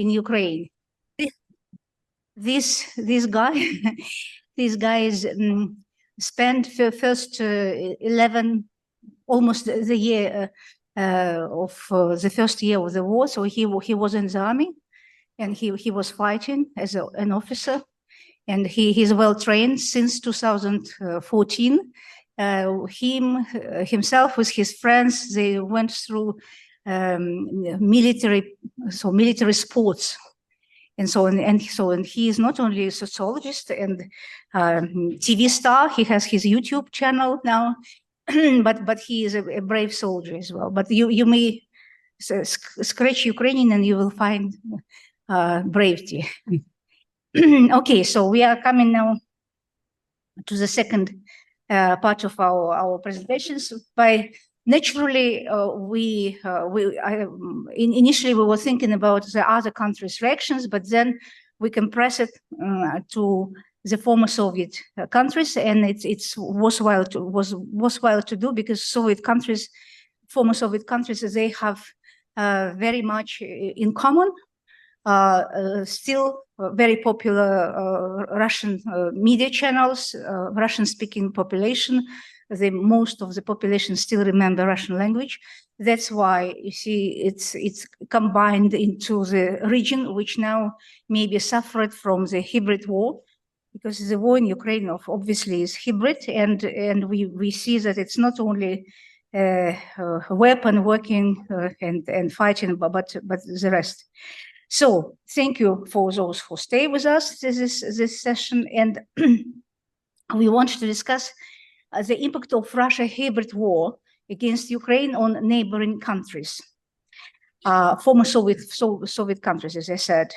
in Ukraine. This guy, these guys spent the first 11, almost the year of the first year of the war. So he was in the army, and he was fighting as an officer, and he's well trained since 2014. Himself with his friends, they went through military sports. And he is not only a sociologist and TV star. He has his YouTube channel now, but he is a brave soldier as well. But you may scratch Ukrainian and you will find bravery. Okay, so we are coming now to the second part of our presentations. Naturally, initially we were thinking about the other countries' reactions, but then we compress it to the former Soviet countries, and it's worthwhile to do, because former Soviet countries, they have very much in common. Still very popular Russian media channels, Russian-speaking population. Most of the population still remember Russian language. That's why you see it's combined into the region, which now maybe suffered from the hybrid war, because the war in Ukraine obviously is hybrid, and we see that it's not only weapon working and fighting, but the rest. So thank you for those who stay with us this session, and we want to discuss the impact of Russia hybrid war against Ukraine on neighboring countries, former Soviet countries, as I said.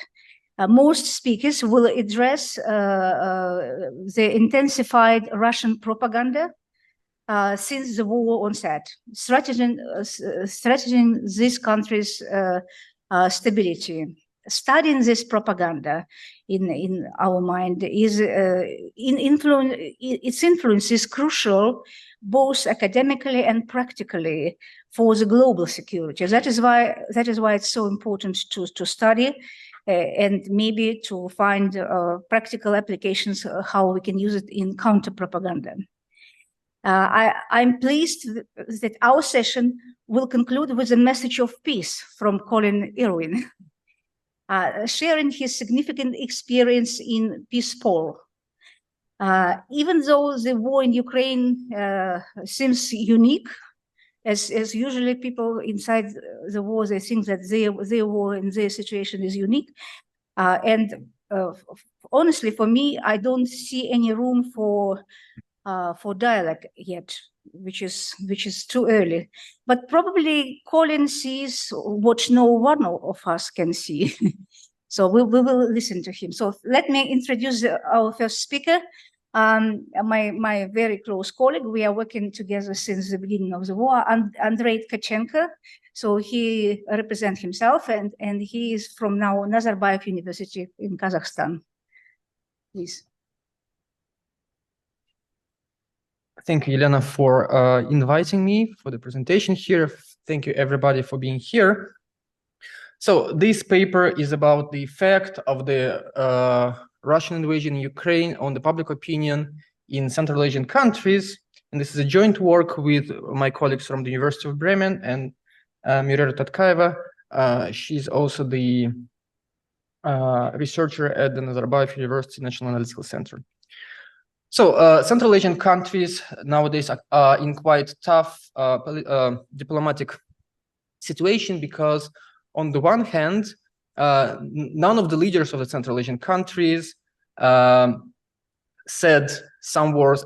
Most speakers will address the intensified Russian propaganda since the war onset, threatening these countries' stability. Studying this propaganda in our mind is its influence is crucial both academically and practically for the global security. That is why it's so important to study and maybe to find practical applications how we can use it in counter propaganda. I'm pleased that our session will conclude with a message of peace from Colin Irwin. Sharing his significant experience in Peace Corps. Even though the war in Ukraine seems unique, as usually people inside the war, they think that their war and their situation is unique. Honestly, for me, I don't see any room for dialogue yet, which is too early. But probably Colin sees what no one of us can see. So we will listen to him. So let me introduce our first speaker, my very close colleague. We are working together since the beginning of the war, Andrey Tkachenko. So he represents himself, and he is from now Nazarbayev University in Kazakhstan. Please. Thank you, Elena, for inviting me for the presentation here. Thank you, everybody, for being here. So this paper is about the effect of the Russian invasion in Ukraine on the public opinion in Central Asian countries. And this is a joint work with my colleagues from the University of Bremen and Meruyert Tatkeyeva. She's also the researcher at the Nazarbayev University National Analytical Center. So Central Asian countries nowadays are in quite tough diplomatic situation, because on the one hand, none of the leaders of the Central Asian countries said some words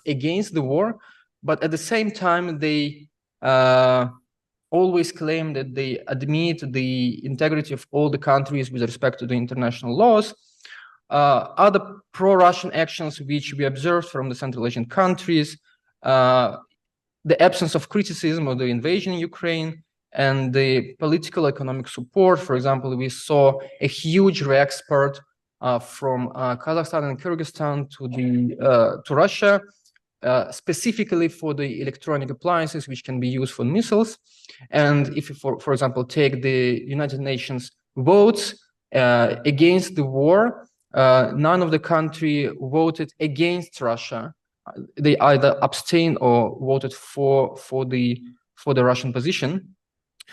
against the war, but at the same time, they always claim that they admit the integrity of all the countries with respect to the international laws. Other pro-Russian actions which we observed from the Central Asian countries, the absence of criticism of the invasion in Ukraine, and the political economic support. For example, we saw a huge re-export from Kazakhstan and Kyrgyzstan to Russia, specifically for the electronic appliances which can be used for missiles. And if you, for example, take the United Nations votes against the war. None of the country voted against Russia. They either abstained or voted for the Russian position.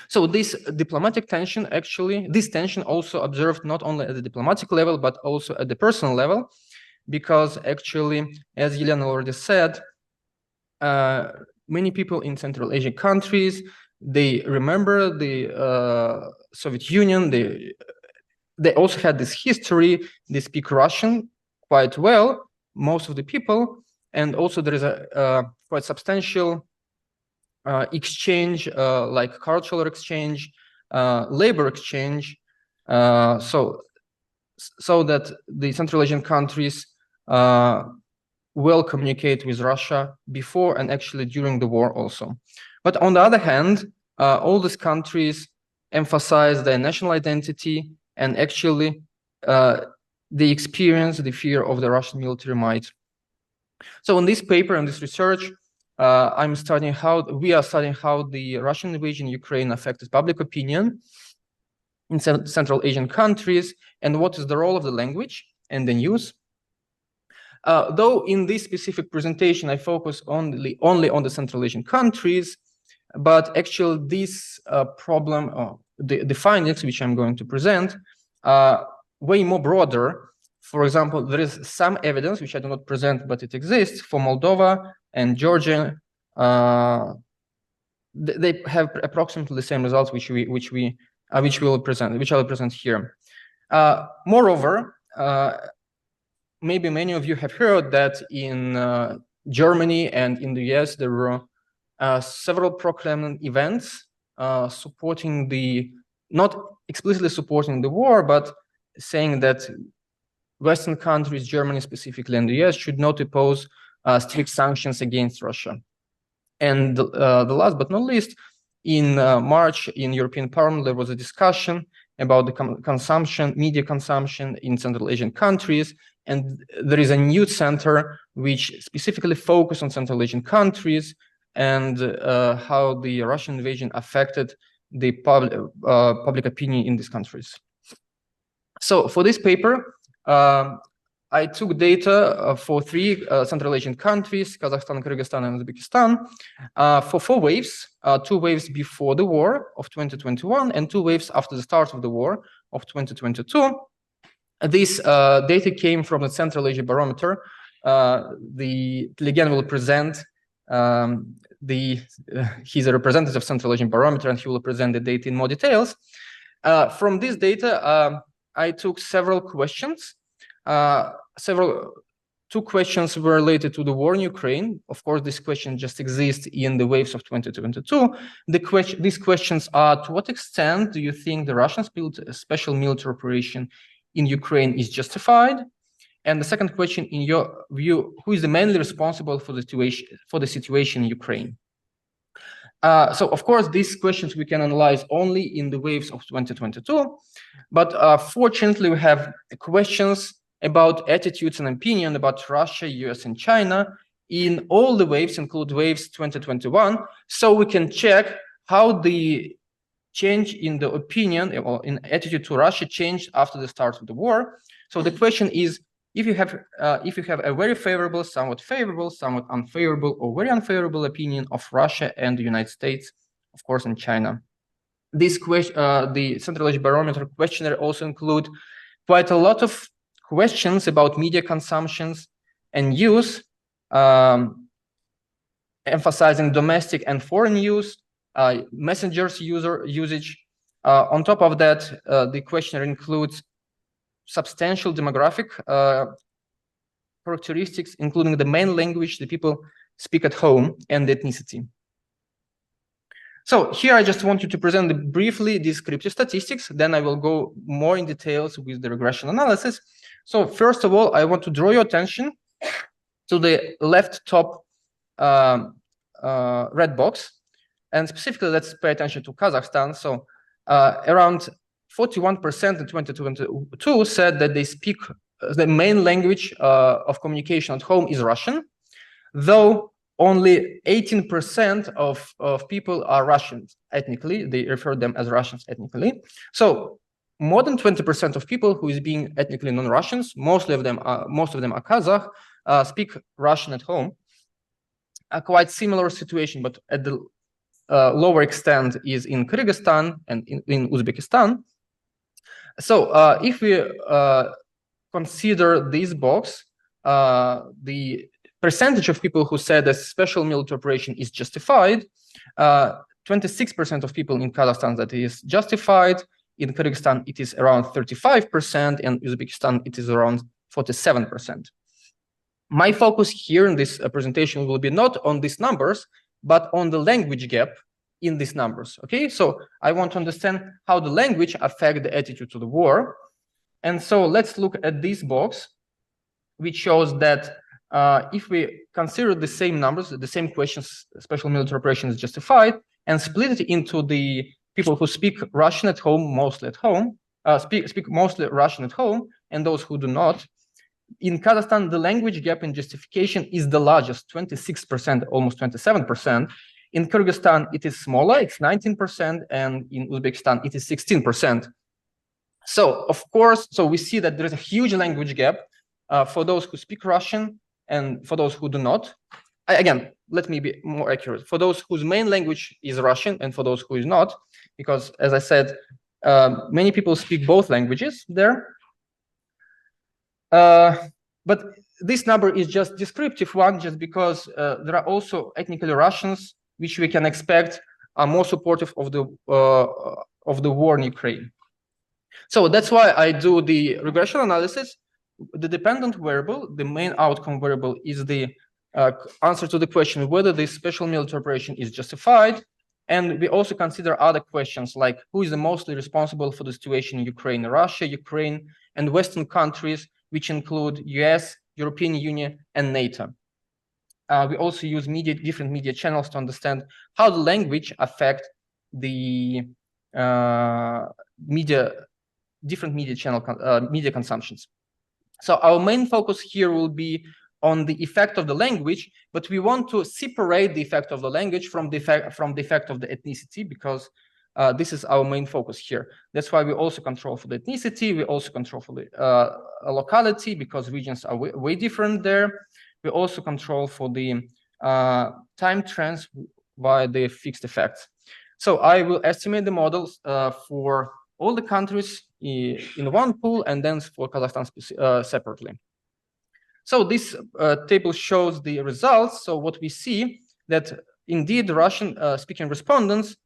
So this diplomatic tension, actually, this tension also observed not only at the diplomatic level, but also at the personal level, because actually, as Elena already said, many people in Central Asian countries, they remember the Soviet Union. They also had this history. They speak Russian quite well, most of the people, and also there is a quite substantial exchange, like cultural exchange, labor exchange, so that the Central Asian countries will communicate with Russia before and actually during the war also. But on the other hand, all these countries emphasize their national identity, and actually they experience the fear of the Russian military might. So in this paper, in this research, we are studying how the Russian invasion in Ukraine affected public opinion in Central Asian countries, and what is the role of the language and the news. Though in this specific presentation, I focus only on the Central Asian countries, but actually this problem, the findings which I'm going to present, are way more broader. For example, there is some evidence which I do not present, but it exists for Moldova and Georgia. They have approximately the same results which I will present here. Moreover, maybe many of you have heard that in Germany and in the US there were several pro-Kremlin events supporting not explicitly supporting the war, but saying that Western countries, Germany specifically, and the US should not impose strict sanctions against Russia. And the last but not least, in March in European Parliament, there was a discussion about the media consumption in Central Asian countries. And there is a news center which specifically focuses on Central Asian countries and how the Russian invasion affected the public opinion in these countries. So for this paper, I took data for 3 Central Asian countries, Kazakhstan, Kyrgyzstan, and Uzbekistan, for 4 waves, 2 waves before the war of 2021 and 2 waves after the start of the war of 2022. This data came from the Central Asia Barometer. The Tlegen will present, he's a representative of Central Asian Barometer, and he will present the data in more details. From this data, I took several questions. 2 questions were related to the war in Ukraine. Of course, this question just exists in the waves of 2022. These questions are: to what extent do you think the Russian special military operation in Ukraine is justified? And the second question, in your view, who is the mainly responsible for the situation in Ukraine? So, of course, these questions we can analyze only in the waves of 2022. But fortunately, we have questions about attitudes and opinion about Russia, US, and China in all the waves, include waves 2021. So we can check how the change in the opinion or in attitude to Russia changed after the start of the war. So the question is, if you have a very favorable, somewhat unfavorable, or very unfavorable opinion of Russia and the United States, of course, and China. This question, the Central Asia Barometer questionnaire also include quite a lot of questions about media consumptions and use, emphasizing domestic and foreign use, messengers usage. On top of that, the questionnaire includes substantial demographic characteristics, including the main language the people speak at home and ethnicity. So here I just want you to present briefly descriptive statistics, then I will go more in details with the regression analysis. So first of all, I want to draw your attention to the left top red box, and specifically let's pay attention to Kazakhstan. So around 41% in 2022 said that they speak the main language of communication at home is Russian, though only 18% of people are Russians ethnically. They refer them as Russians ethnically. So more than 20% of people who is being ethnically non-Russians, most of them are Kazakh, speak Russian at home. A quite similar situation, but at the lower extent is in Kyrgyzstan and in Uzbekistan. So if we consider this box, the percentage of people who said a special military operation is justified, 26% of people in Kazakhstan that is justified. In Kyrgyzstan, it is around 35%, and Uzbekistan, it is around 47%. My focus here in this presentation will be not on these numbers, but on the language gap in these numbers. Okay, so I want to understand how the language affects the attitude to the war. And so let's look at this box, which shows that if we consider the same numbers, the same questions, special military operation is justified, and split it into the people who speak Russian at home, mostly at home, speak mostly Russian at home, and those who do not. In Kazakhstan, the language gap in justification is the largest, 26%, almost 27%. In Kyrgyzstan, it is smaller, it's 19%, and in Uzbekistan, it is 16%. So, of course, so we see that there is a huge language gap for those who speak Russian and for those who do not. Again, let me be more accurate. For those whose main language is Russian and for those who is not, because as I said, many people speak both languages there. But this number is just descriptive one, just because there are also ethnically Russians, which we can expect are more supportive of the war in Ukraine. So that's why I do the regression analysis. The dependent variable, the main outcome variable, is the answer to the question whether this special military operation is justified. And we also consider other questions like who is the mostly responsible for the situation in Ukraine, Russia, Ukraine, and Western countries, which include US, European Union, and NATO. We also use different media channels to understand how the language affects the different media consumptions. So our main focus here will be on the effect of the language, but we want to separate the effect of the language from the effect of the ethnicity, because this is our main focus here. That's why we also control for the ethnicity. We also control for the locality, because regions are way different there. We also control for the time trends by the fixed effects. So I will estimate the models for all the countries in one pool, and then for Kazakhstan separately. So this table shows the results. So what we see that indeed the Russian-speaking respondents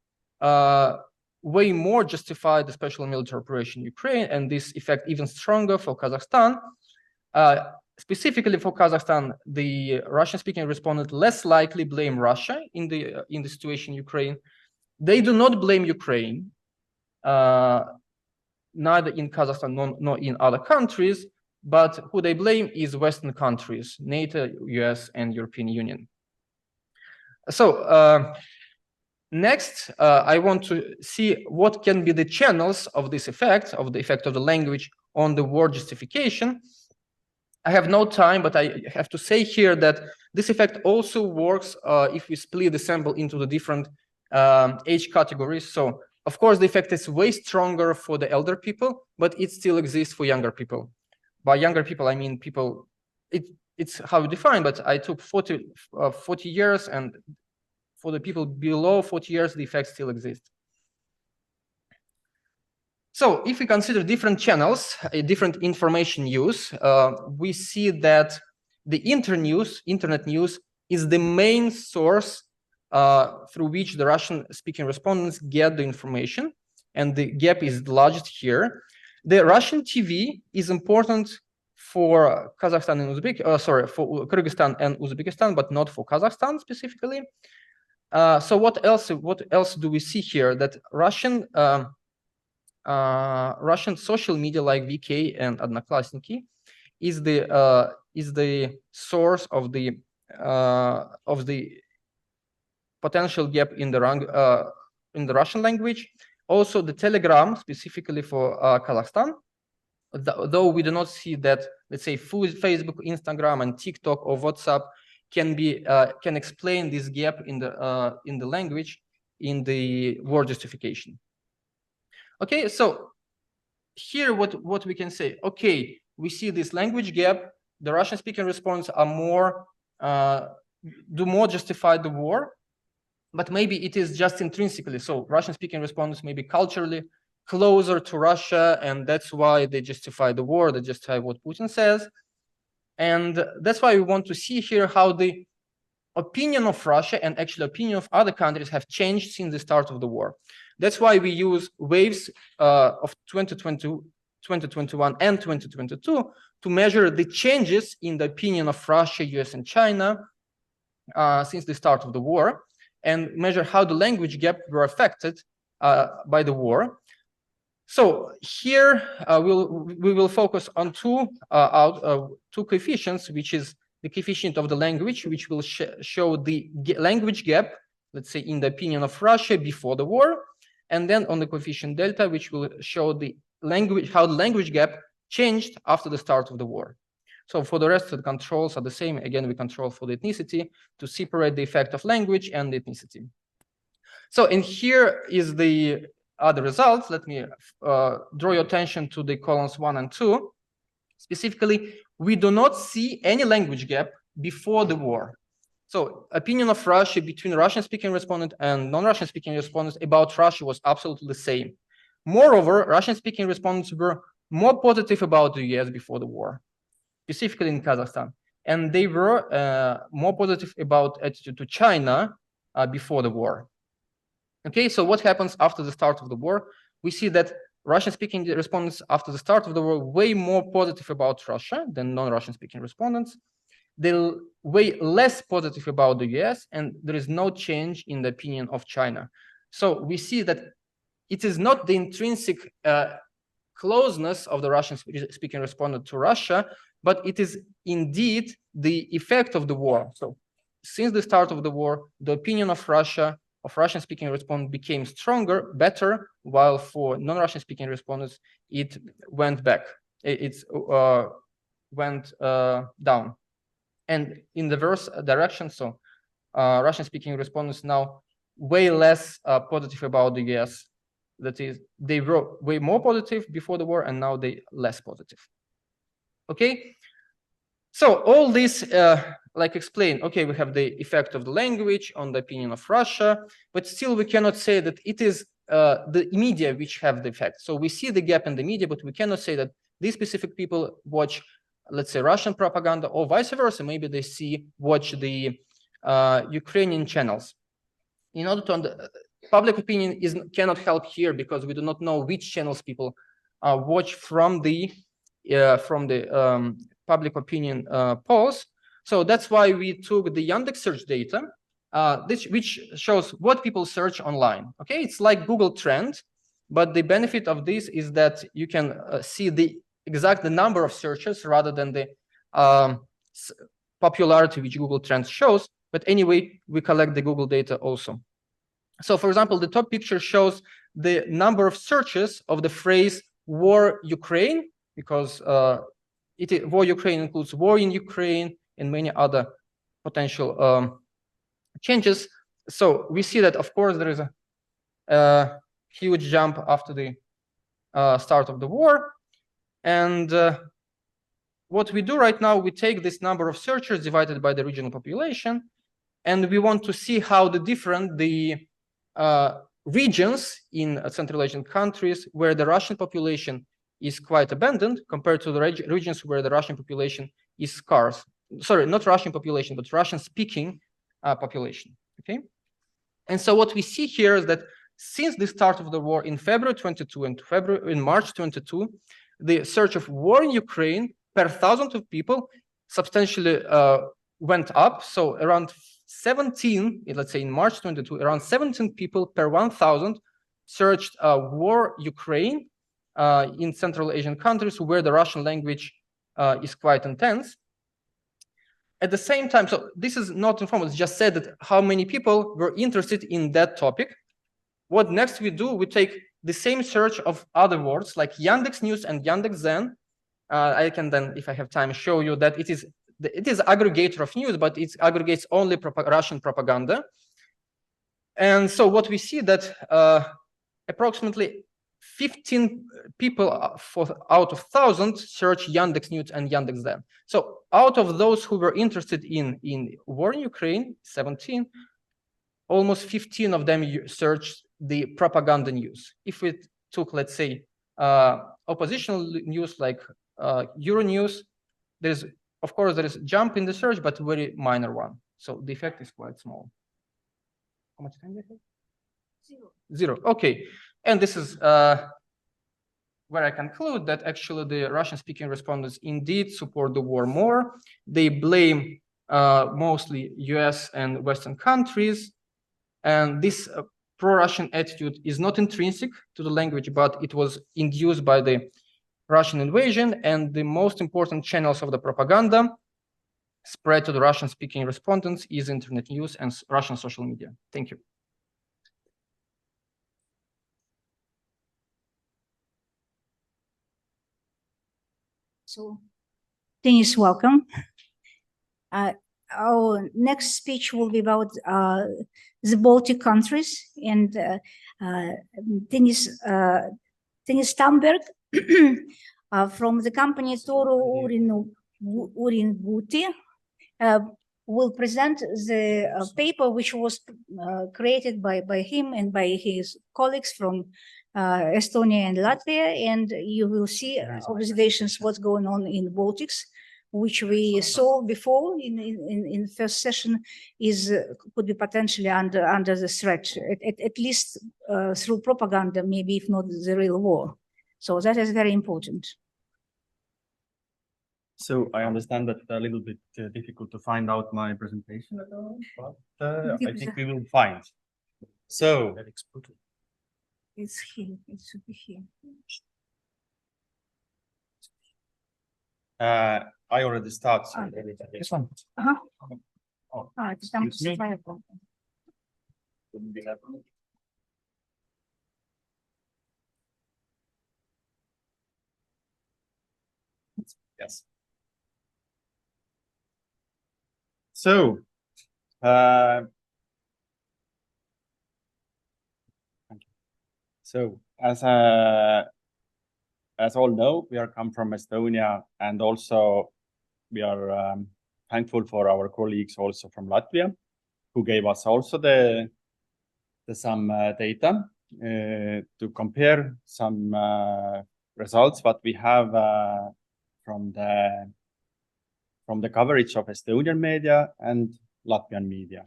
way more justify the special military operation in Ukraine, and this effect even stronger for Kazakhstan. Specifically for Kazakhstan, the Russian-speaking respondent less likely blame Russia in the situation in Ukraine. They do not blame Ukraine, neither in Kazakhstan nor in other countries, but who they blame is Western countries, NATO, US, and European Union. So next, I want to see what can be the channels of this effect, of the effect of the language on the war justification. I have no time, but I have to say here that this effect also works if we split the sample into the different age categories. So, of course, the effect is way stronger for the elder people, but it still exists for younger people. By younger people, I mean people, it's how you define, but I took 40 years, and for the people below 40 years, the effect still exists. So if we consider different channels, different information use, we see that the internet news is the main source through which the Russian-speaking respondents get the information, and the gap is the largest here. The Russian TV is important for Kazakhstan and for Kyrgyzstan and Uzbekistan, but not for Kazakhstan specifically. So what else do we see here? That Russian social media like VK and Odnoklassniki is the source of the potential gap in the Russian language. Also, the Telegram, specifically for Kazakhstan, though we do not see that, let's say, Facebook, Instagram, and TikTok or WhatsApp can explain this gap in the language in the war justification. Okay, so here what we can say, okay, we see this language gap. The Russian-speaking respondents are more do more justify the war, but maybe it is just intrinsically. So Russian-speaking respondents may be culturally closer to Russia, and that's why they justify the war. They justify what Putin says, and that's why we want to see here how the opinion of Russia and actually opinion of other countries have changed since the start of the war. That's why we use waves of 2020, 2021, and 2022 to measure the changes in the opinion of Russia, US, and China since the start of the war, and measure how the language gap were affected by the war. So here we will focus on two coefficients, which is the coefficient of the language, which will show the language gap, let's say, in the opinion of Russia before the war, and then on the coefficient delta, which will show the language, how the language gap changed after the start of the war. So for the rest of the controls are the same. Again, we control for the ethnicity to separate the effect of language and the ethnicity. So, and here is the other results. Let me draw your attention to the columns 1 and 2. Specifically, we do not see any language gap before the war. So opinion of Russia between Russian-speaking respondent and non-Russian-speaking respondents about Russia was absolutely the same. Moreover, Russian-speaking respondents were more positive about the US before the war, specifically in Kazakhstan. And they were more positive about attitude to China before the war. Okay, so what happens after the start of the war? We see that Russian-speaking respondents after the start of the war way more positive about Russia than non-Russian-speaking respondents. They're way less positive about the US, and there is no change in the opinion of China. So we see that it is not the intrinsic closeness of the Russian-speaking respondent to Russia, but it is indeed the effect of the war. So since the start of the war, the opinion of Russia, of Russian-speaking respondents became stronger, better, while for non-Russian-speaking respondents, it went back. It went down. And in the reverse direction, so Russian-speaking respondents now way less positive about the US. That is, they were way more positive before the war, and now they less positive. Okay, so all this, like explain, okay, we have the effect of the language on the opinion of Russia, but still we cannot say that it is the media which have the effect. So we see the gap in the media, but we cannot say that these specific people watch, let's say, Russian propaganda or vice versa. Maybe they watch the Ukrainian channels. In order to public opinion cannot help here because we do not know which channels people watch from the public opinion polls. So that's why we took the Yandex search data, which shows what people search online. Okay, it's like Google Trend, but the benefit of this is that you can see the number of searches rather than the popularity which Google Trends shows. But anyway, we collect the Google data also. So for example, the top picture shows the number of searches of the phrase war Ukraine, because war Ukraine includes war in Ukraine and many other potential changes. So we see that, of course, there is a huge jump after the start of the war. And what we do right now, we take this number of searchers divided by the regional population, and we want to see how the regions in Central Asian countries where the Russian population is quite abundant compared to the regions where the Russian population is scarce. Sorry, not Russian population, but Russian-speaking population. Okay, and so what we see here is that since the start of the war in February 22 and in March 22, the search of war in Ukraine per 1,000 of people substantially went up. So around 17, let's say in March 22, around 17 people per 1,000 searched war Ukraine in Central Asian countries where the Russian language is quite intense. At the same time, so this is not informal, it's just said that how many people were interested in that topic. What next we do, we take the same search of other words like Yandex News and Yandex Zen. I can then, if I have time, show you that it is aggregator of news, but it aggregates only Russian propaganda. And so what we see that approximately 15 people out of 1,000 search Yandex News and Yandex Then. So out of those who were interested in war in Ukraine, 17, almost 15 of them searched the propaganda news. If it took, let's say, oppositional news like Euronews, of course, there is a jump in the search, but a very minor one. So the effect is quite small. How much time do you have? Zero. Okay. And this is where I conclude that actually the Russian-speaking respondents indeed support the war more. They blame mostly US and Western countries. And this pro-Russian attitude is not intrinsic to the language, but it was induced by the Russian invasion, and the most important channels of the propaganda spread to the Russian-speaking respondents is internet news and Russian social media. Thank you. So, Tonis, welcome. Our next speech will be about the Baltic countries, and Tonis Stamberg from the company Turu-uuringute will present the paper which was created by him and by his colleagues from Estonia and Latvia, and you will see observations what's going on in the Baltics, which we saw before in the first session could be potentially under the threat, at least through propaganda, maybe if not the real war. So that is very important. So I understand that a little bit difficult to find out my presentation, but I think we will find. So it's here. It should be here. I already started. So This one. oh, Excuse me. Yes. So, thank you. So as all know, we are come from Estonia, and also we are thankful for our colleagues also from Latvia, who gave us also some data to compare some results what we have from the coverage of Estonian media and Latvian media.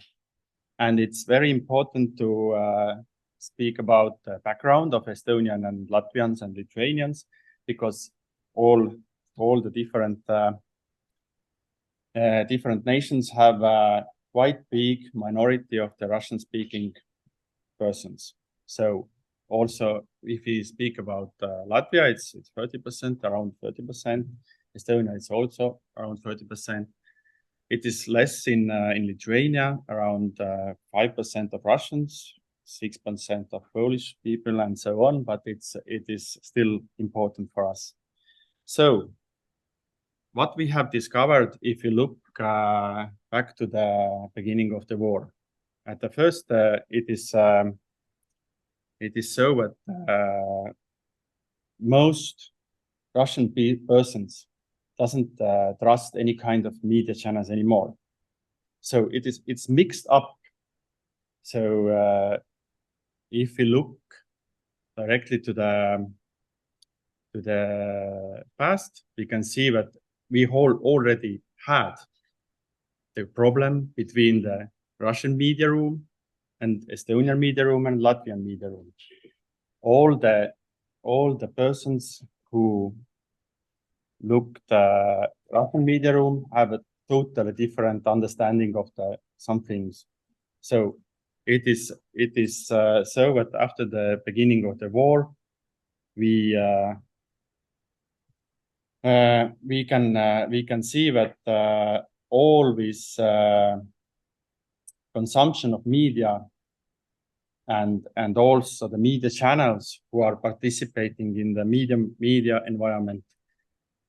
And it's very important to speak about the background of Estonian and Latvians and Lithuanians, because all the different nations have a quite big minority of the Russian-speaking persons. So also, if we speak about Latvia, it's 30%, around 30%. Estonia is also around 30%. It is less in Lithuania, around 5% of Russians, 6% of Polish people, and so on. But it is still important for us. So, what we have discovered, if you look back to the beginning of the war, at the first, it is so that most Russian persons doesn't trust any kind of media channels anymore. So it's mixed up. So if we look directly to the past, we can see that we already had the problem between the Russian media room and Estonian media room and Latvian media room. All the persons who looked Russian media room have a totally different understanding of some things. So it is so that after the beginning of the war, we can see that all this consumption of media and also the media channels who are participating in the media environment,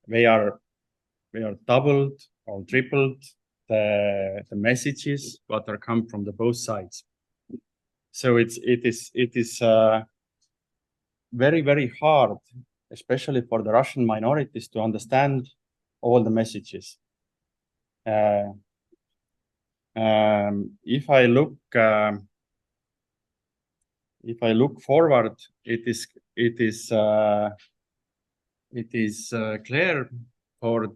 they are doubled or tripled the messages that are come from the both sides. So it is very, very hard, especially for the Russian minorities, to understand all the messages. If I look forward, it is clear for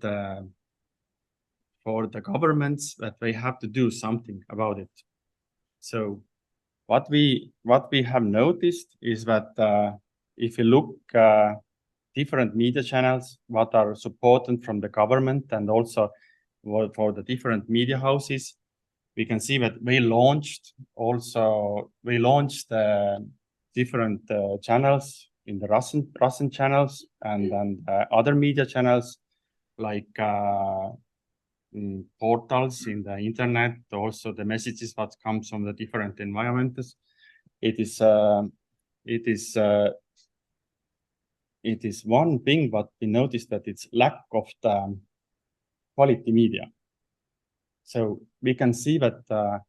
the governments that they have to do something about it. So what we have noticed is that if you look different media channels, what are supported from the government and also for the different media houses, we can see that they launched different channels in the Russian channels and other media channels like portals in the internet, also the messages that comes from the different environments. It is one thing, but we noticed that it's lack of the quality media. So we can see that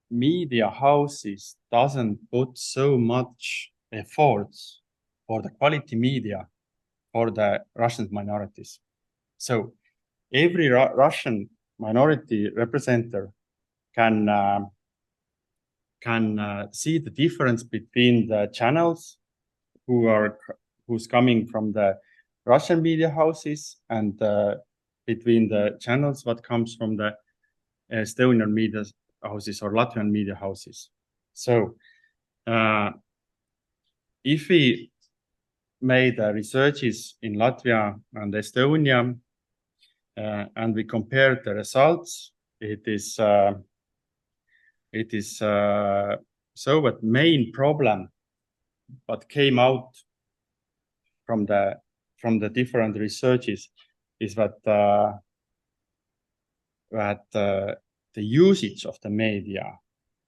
media houses doesn't put so much efforts for the quality media for the Russian minorities. So every Russian minority representative can see the difference between the channels who's coming from the Russian media houses and between the channels what comes from the Estonian media houses or Latvian media houses. So if we made researches in Latvia and Estonia and we compared the results, it is so that main problem what came out from the different researches is that the usage of the media,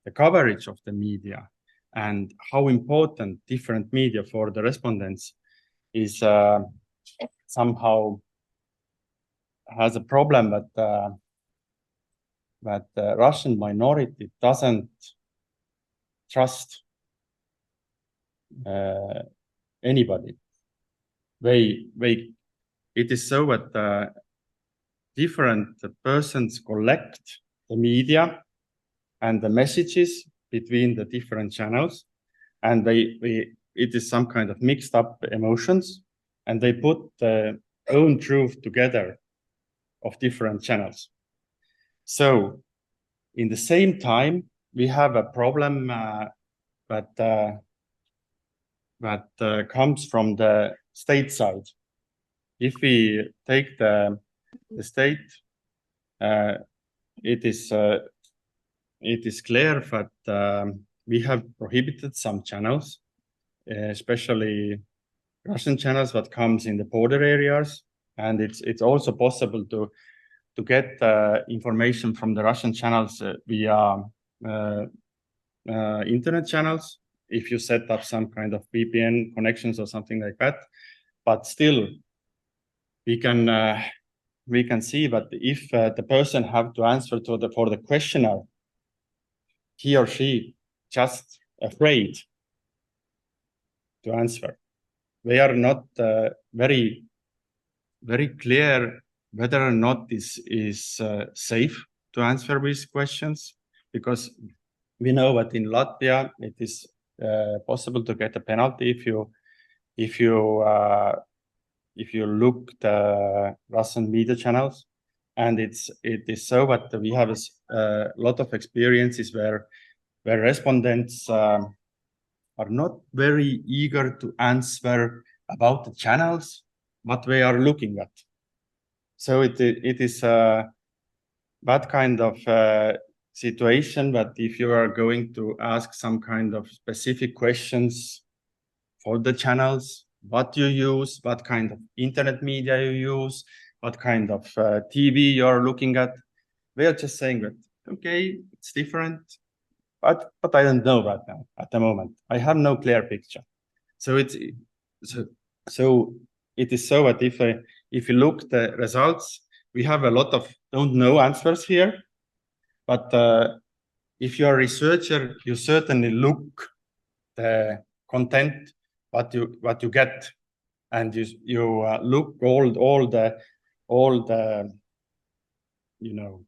the coverage of the media, and how important different media for the respondents is somehow has a problem that the Russian minority doesn't trust anybody. It is so that different persons collect the media and the messages between the different channels, and it is some kind of mixed up emotions, and they put their own truth together of different channels. So in the same time, we have a problem that comes from the state side. If we take the state, it is clear that we have prohibited some channels, especially Russian channels that comes in the border areas, and it's also possible to get information from the Russian channels via internet channels if you set up some kind of VPN connections or something like that. But still, we can see that if the person have to answer for the questionnaire, he or she just afraid to answer. They are not very clear whether or not this is safe to answer these questions, because we know that in Latvia it is possible to get a penalty if you look the Russian media channels, and it is so that we have a lot of experiences where respondents are not very eager to answer about the channels what they are looking at. So it is that kind of situation that if you are going to ask some kind of specific questions for the channels, what you use, what kind of internet media you use, what kind of TV you're looking at, they are just saying that, okay, it's different, but I don't know right now at the moment. I have no clear picture. So it is so that if you look the results, we have a lot of don't know answers here. But if you're a researcher, you certainly look the content what you get, and you look all the you know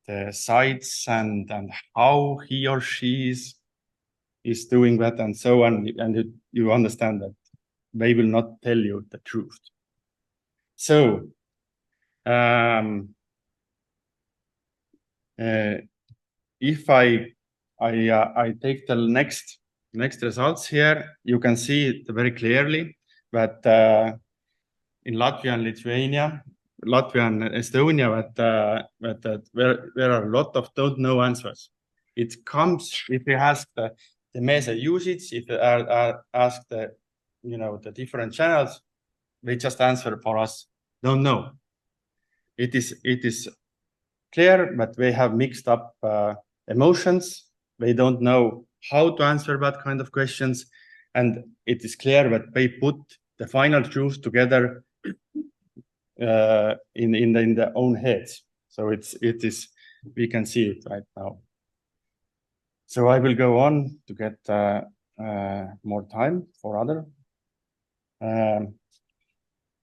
the sites and how he or she is doing that and so on, and you understand that they will not tell you the truth. So if I take the next results here, you can see it very clearly that in Latvia and Lithuania, Latvia and Estonia, that there are a lot of don't know answers. It comes if we ask the mesa usage, if they ask the the different channels, they just answer for us, don't know. It is clear that they have mixed up emotions. They don't know how to answer that kind of questions, and it is clear that they put the final truth together in their own heads. So it is we can see it right now. So I will go on to get more time for other.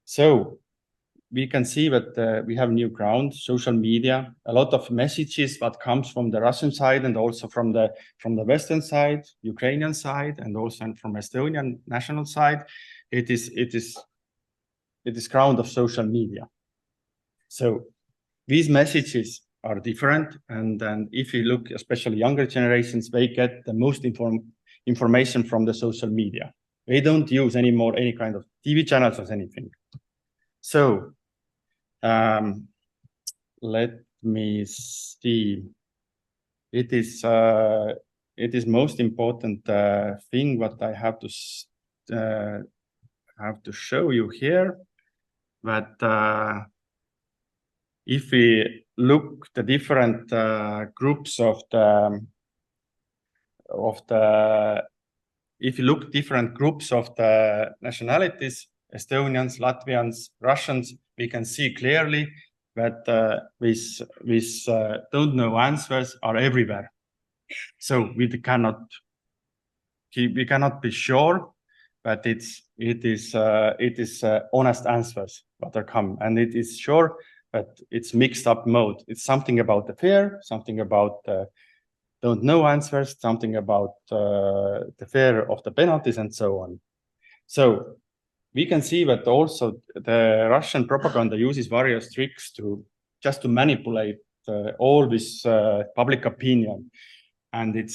So we can see that we have new ground, social media, a lot of messages that comes from the Russian side and also from the Western side, Ukrainian side, and also from Estonian national side. It is ground of social media. So these messages are different, and if you look, especially younger generations, they get the most information from the social media. They don't use anymore any kind of TV channels or anything. So let me see. It is most important thing what I have to show you here, that if we look the different groups of the if you look different groups of the nationalities, Estonians, Latvians, Russians, we can see clearly that these don't know answers are everywhere. So we cannot be sure, but it is honest answers that are come, and it is sure that it's mixed up mode. It's something about the fear, something about don't know answers, something about the fear of the penalties, and so on. So we can see that also the Russian propaganda uses various tricks to manipulate all this public opinion, and it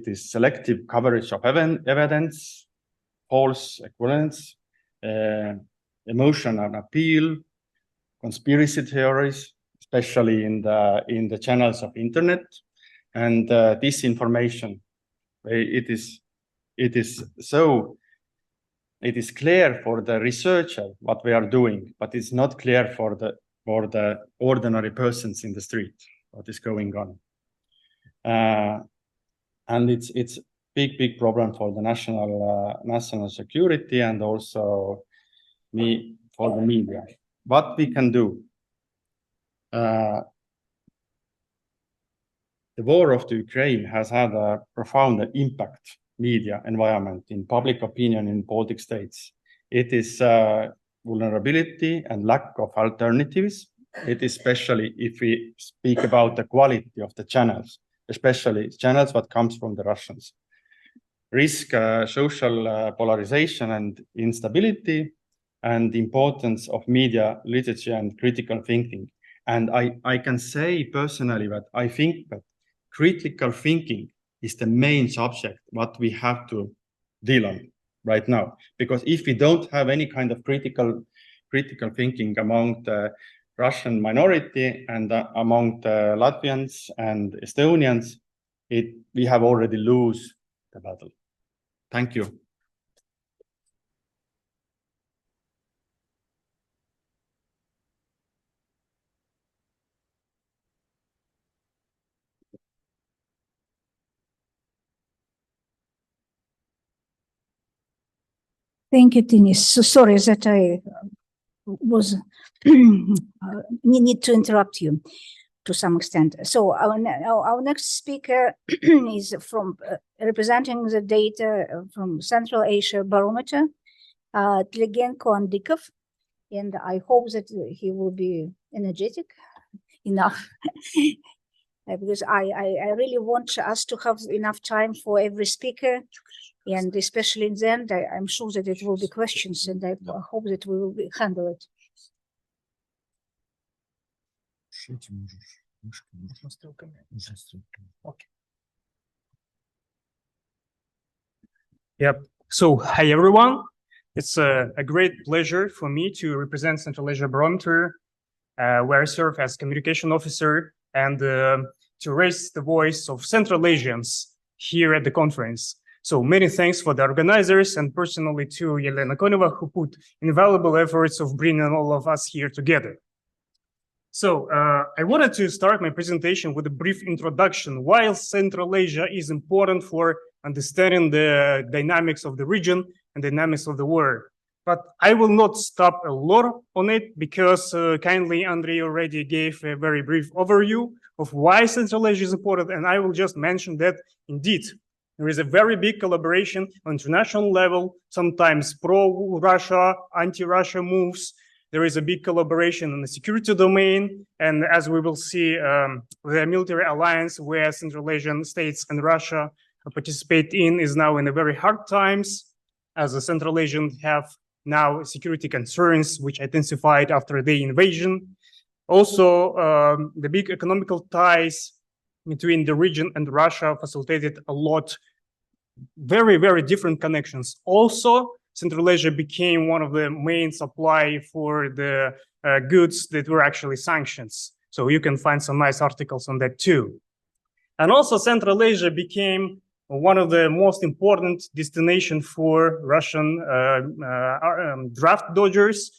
is selective coverage of evidence, false equivalence, emotional appeal, conspiracy theories, especially in the channels of internet, and disinformation. It is clear for the researcher what we are doing, but it's not clear for the ordinary persons in the street what is going on, and it's big problem for the national security, and also for the media. What we can do? The war of the Ukraine has had a profound impact media environment in public opinion in Baltic states. It is vulnerability and lack of alternatives. It is especially if we speak about the quality of the channels, especially channels that comes from the Russians. Risk social polarization and instability, and the importance of media literacy and critical thinking. And I can say personally that I think that critical thinking is the main subject what we have to deal on right now. Because if we don't have any kind of critical thinking among the Russian minority and among the Latvians and Estonians, we have already lose the battle. Thank you. Thank you, Tõnis. So sorry that I was need to interrupt you. to some extent. So our next speaker is from representing the data from Central Asia Barometer, Tlegen Kuandykov, and I hope that he will be energetic enough because I really want us to have enough time for every speaker, and especially in the end, I'm sure that it will be questions, and I hope that we will handle it. Okay. Yep. So, hi everyone. It's a great pleasure for me to represent Central Asia Barometer, where I serve as communication officer, and to raise the voice of Central Asians here at the conference. So many thanks for the organizers and personally to Elena Koneva, who put invaluable efforts of bringing all of us here together. So I wanted to start my presentation with a brief introduction. While Central Asia is important for understanding the dynamics of the region and dynamics of the world, but I will not stop a lot on it because kindly Andrey already gave a very brief overview of why Central Asia is important, and I will just mention that indeed there is a very big collaboration on international level, sometimes pro-Russia, anti-Russia moves. There is a big collaboration in the security domain, and as we will see, the military alliance where Central Asian states and Russia participate in is now in the very hard times, as the Central Asians have now security concerns which intensified after the invasion. Also, the big economical ties between the region and Russia facilitated a lot, very, very different connections. Also, Central Asia became one of the main supply for the goods that were actually sanctions. So you can find some nice articles on that too. And also Central Asia became one of the most important destinations for Russian draft dodgers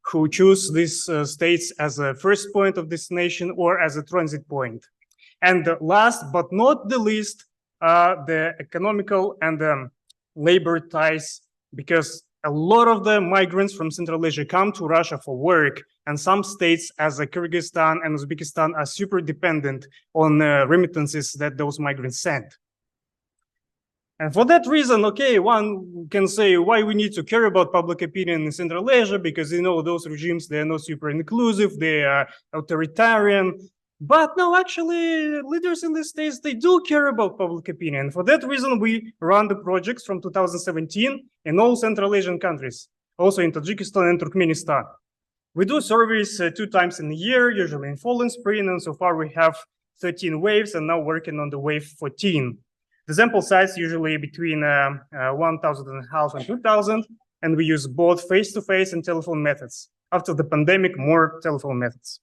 who choose these states as a first point of destination or as a transit point. And last but not the least, the economical and labor ties, because a lot of the migrants from Central Asia come to Russia for work, and some states as Kyrgyzstan and Uzbekistan are super dependent on remittances that those migrants send. And for that reason, okay, one can say why we need to care about public opinion in Central Asia, because, you know, those regimes, they're not super inclusive, they are authoritarian. But no, actually, leaders in the states, they do care about public opinion. For that reason, we run the projects from 2017 in all Central Asian countries, also in Tajikistan and Turkmenistan. We do surveys 2 times in a year, usually in fall and spring, and so far we have 13 waves and now working on the wave 14. The sample size usually between 1,500 and 2,000, and we use both face-to-face and telephone methods. After the pandemic, more telephone methods.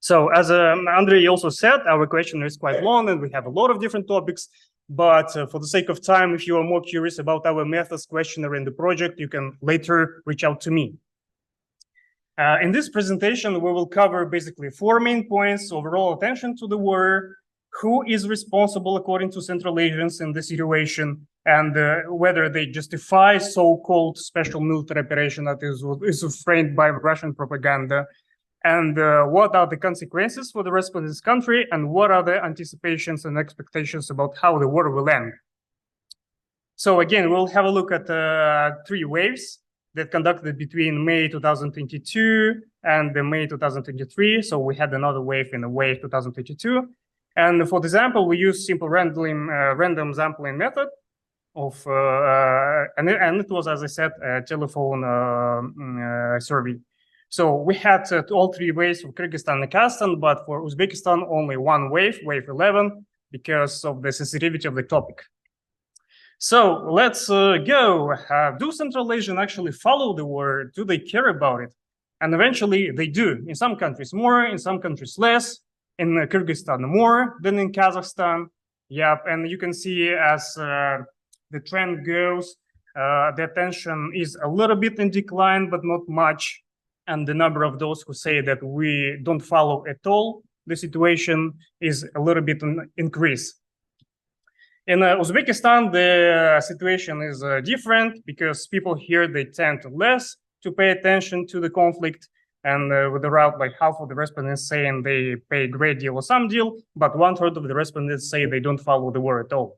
So as Andrey also said, our questionnaire is quite long and we have a lot of different topics, but for the sake of time, if you are more curious about our methods, questionnaire, and the project, you can later reach out to me. In this presentation, we will cover basically 4 main points: overall attention to the war, who is responsible according to Central Asians in this situation, and whether they justify so-called special military operation that is framed by Russian propaganda, and what are the consequences for the rest of this country, and what are the anticipations and expectations about how the war will end. So again, we'll have a look at 3 waves that conducted between May 2022 and May 2023. So we had another wave in the wave 2022. And for the sample, we use simple random sampling method of, and it was, as I said, a telephone survey. So we had all 3 waves for Kyrgyzstan and Kazakhstan, but for Uzbekistan, only 1 wave, wave 11, because of the sensitivity of the topic. So let's go. Do Central Asians actually follow the war? Do they care about it? And eventually they do. In some countries more, in some countries less. In Kyrgyzstan more than in Kazakhstan. Yep, and you can see as the trend goes, the attention is a little bit in decline, but not much. And the number of those who say that we don't follow at all the situation is a little bit increase. In Uzbekistan, the situation is different because people here, they tend less to pay attention to the conflict. And with around like half of the respondents saying they pay a great deal or some deal, but 1/3 of the respondents say they don't follow the war at all.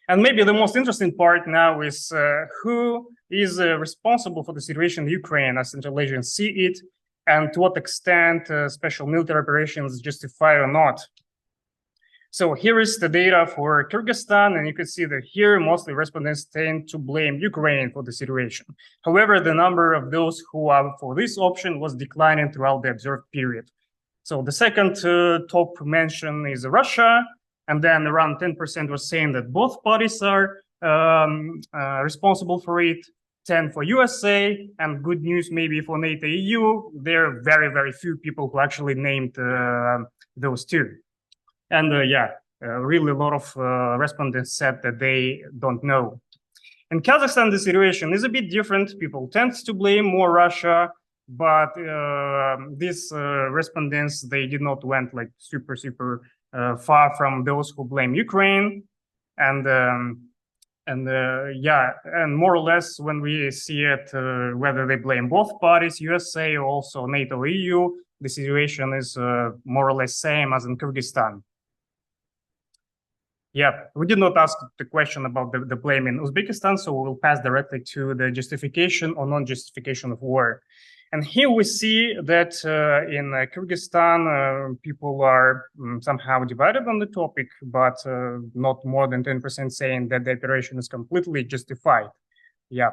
And maybe the most interesting part now is who is responsible for the situation in Ukraine as Central Asians see it, and to what extent special military operations justify or not. So here is the data for Kyrgyzstan, and you can see that here mostly respondents tend to blame Ukraine for the situation. However, the number of those who are for this option was declining throughout the observed period. So the second top mention is Russia, and then around 10% were saying that both parties are responsible for it. 10 for USA, and good news maybe for NATO EU. There are very, very few people who actually named those two. And really a lot of respondents said that they don't know. In Kazakhstan, the situation is a bit different. People tend to blame more Russia, but these respondents, they did not went like super far from those who blame Ukraine. And more or less when we see it, whether they blame both parties, USA or also NATO EU, the situation is more or less same as in Kyrgyzstan. Yeah, we did not ask the question about the blame in Uzbekistan, so we'll pass directly to the justification or non-justification of war. And here we see that in Kyrgyzstan, people are somehow divided on the topic, but not more than 10% saying that the operation is completely justified. Yeah.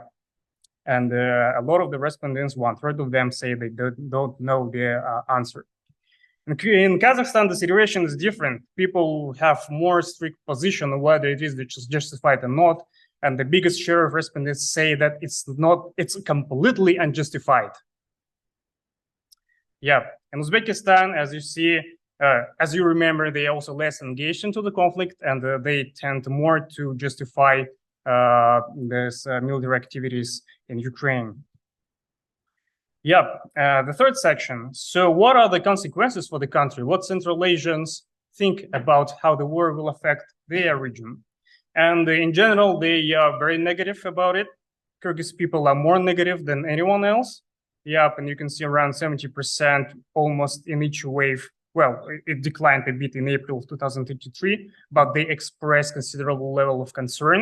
And a lot of the respondents, 1/3 of them say they don't know the answer. In Kazakhstan, the situation is different. People have more strict position on whether it is justified or not. And the biggest share of respondents say that it's completely unjustified. Yeah, in Uzbekistan, as you see, as you remember, they are also less engaged into the conflict, and they tend more to justify these military activities in Ukraine. Yeah, the third section. So what are the consequences for the country? What Central Asians think about how the war will affect their region? And in general, they are very negative about it. Kyrgyz people are more negative than anyone else. Yep, and you can see around 70% almost in each wave. Well, it declined a bit in April 2023, but they express considerable level of concern.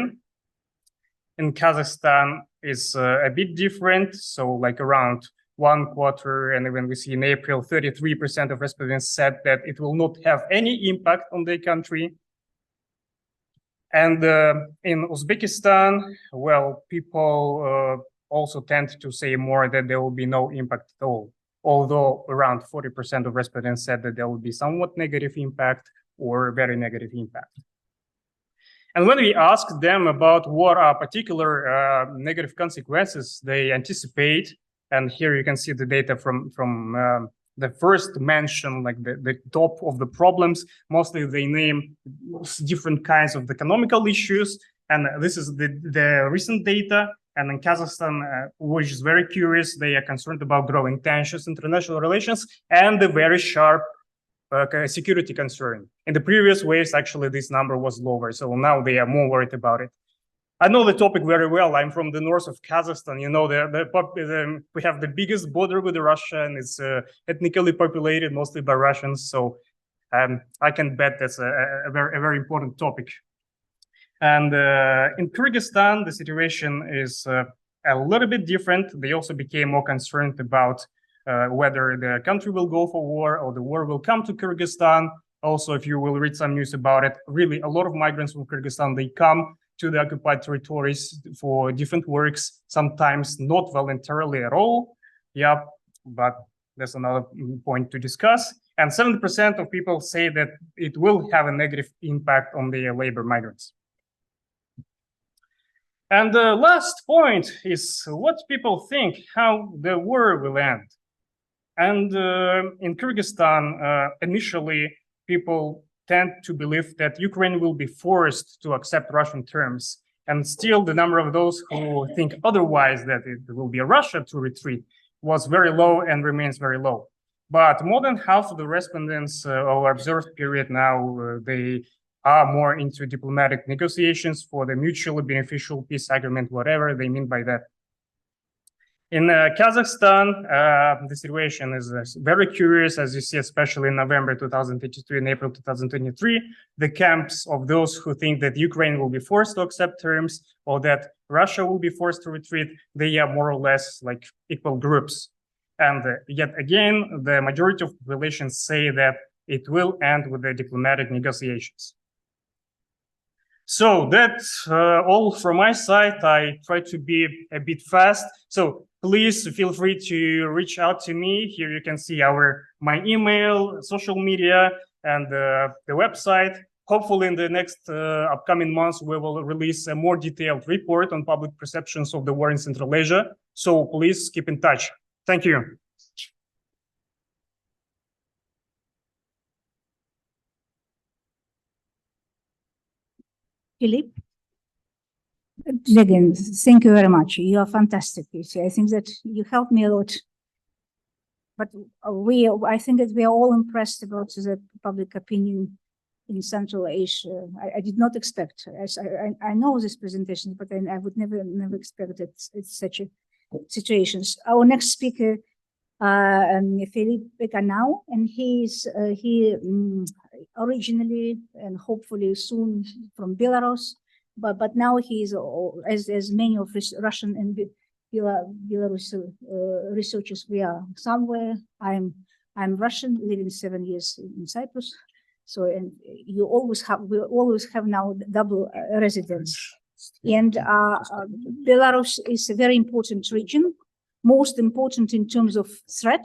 In Kazakhstan, is a bit different. So like around 1/4, and when we see in April, 33% of respondents said that it will not have any impact on their country. And in Uzbekistan, well, people also tend to say more that there will be no impact at all, although around 40% of respondents said that there will be somewhat negative impact or very negative impact. And when we asked them about what are particular negative consequences they anticipate, and here you can see the data from the first mention, like the top of the problems, mostly they name different kinds of economical issues. And this is the recent data. And in Kazakhstan, which is very curious, they are concerned about growing tensions, international relations, and the very sharp security concern. In the previous waves, actually, this number was lower. So now they are more worried about it. I know the topic very well. I'm from the north of Kazakhstan. You know, we have the biggest border with Russia, and it's ethnically populated mostly by Russians. So I can bet that's a very important topic. And in Kyrgyzstan, the situation is a little bit different. They also became more concerned about whether the country will go for war or the war will come to Kyrgyzstan. Also, if you will read some news about it, really a lot of migrants from Kyrgyzstan, they come to the occupied territories for different works, sometimes not voluntarily at all. Yep, but that's another point to discuss. And 70% of people say that it will have a negative impact on the labor migrants. And the last point is what people think, how the war will end. And in Kyrgyzstan, initially, people tend to believe that Ukraine will be forced to accept Russian terms. And still, the number of those who think otherwise, that it will be Russia to retreat, was very low and remains very low. But more than half of the respondents over observed period now, they are more into diplomatic negotiations for the mutually beneficial peace agreement, whatever they mean by that. In Kazakhstan, the situation is very curious, as you see, especially in November 2023 and April 2023. The camps of those who think that Ukraine will be forced to accept terms or that Russia will be forced to retreat, they are more or less like equal groups. And yet again, the majority of populations say that it will end with the diplomatic negotiations. So that's all from my side. I try to be a bit fast. So please feel free to reach out to me. Here you can see my email, social media, and the website. Hopefully in the next upcoming months, we will release a more detailed report on public perceptions of the war in Central Asia. So please keep in touch. Thank you. Philipp? Tlegen, thank you very much. You are fantastic. You see, I think that you helped me a lot. But I think that we are all impressed about the public opinion in Central Asia. I did not expect. I know this presentation, but I would never expect that it's such a situations. Our next speaker, Philipp Bikanau, and he originally and hopefully soon from Belarus, but now he is as many of Russian and Belarus researchers. We are somewhere. I'm Russian, living 7 years in Cyprus. So and we always have now double residence. And Belarus is a very important region, most important in terms of threat,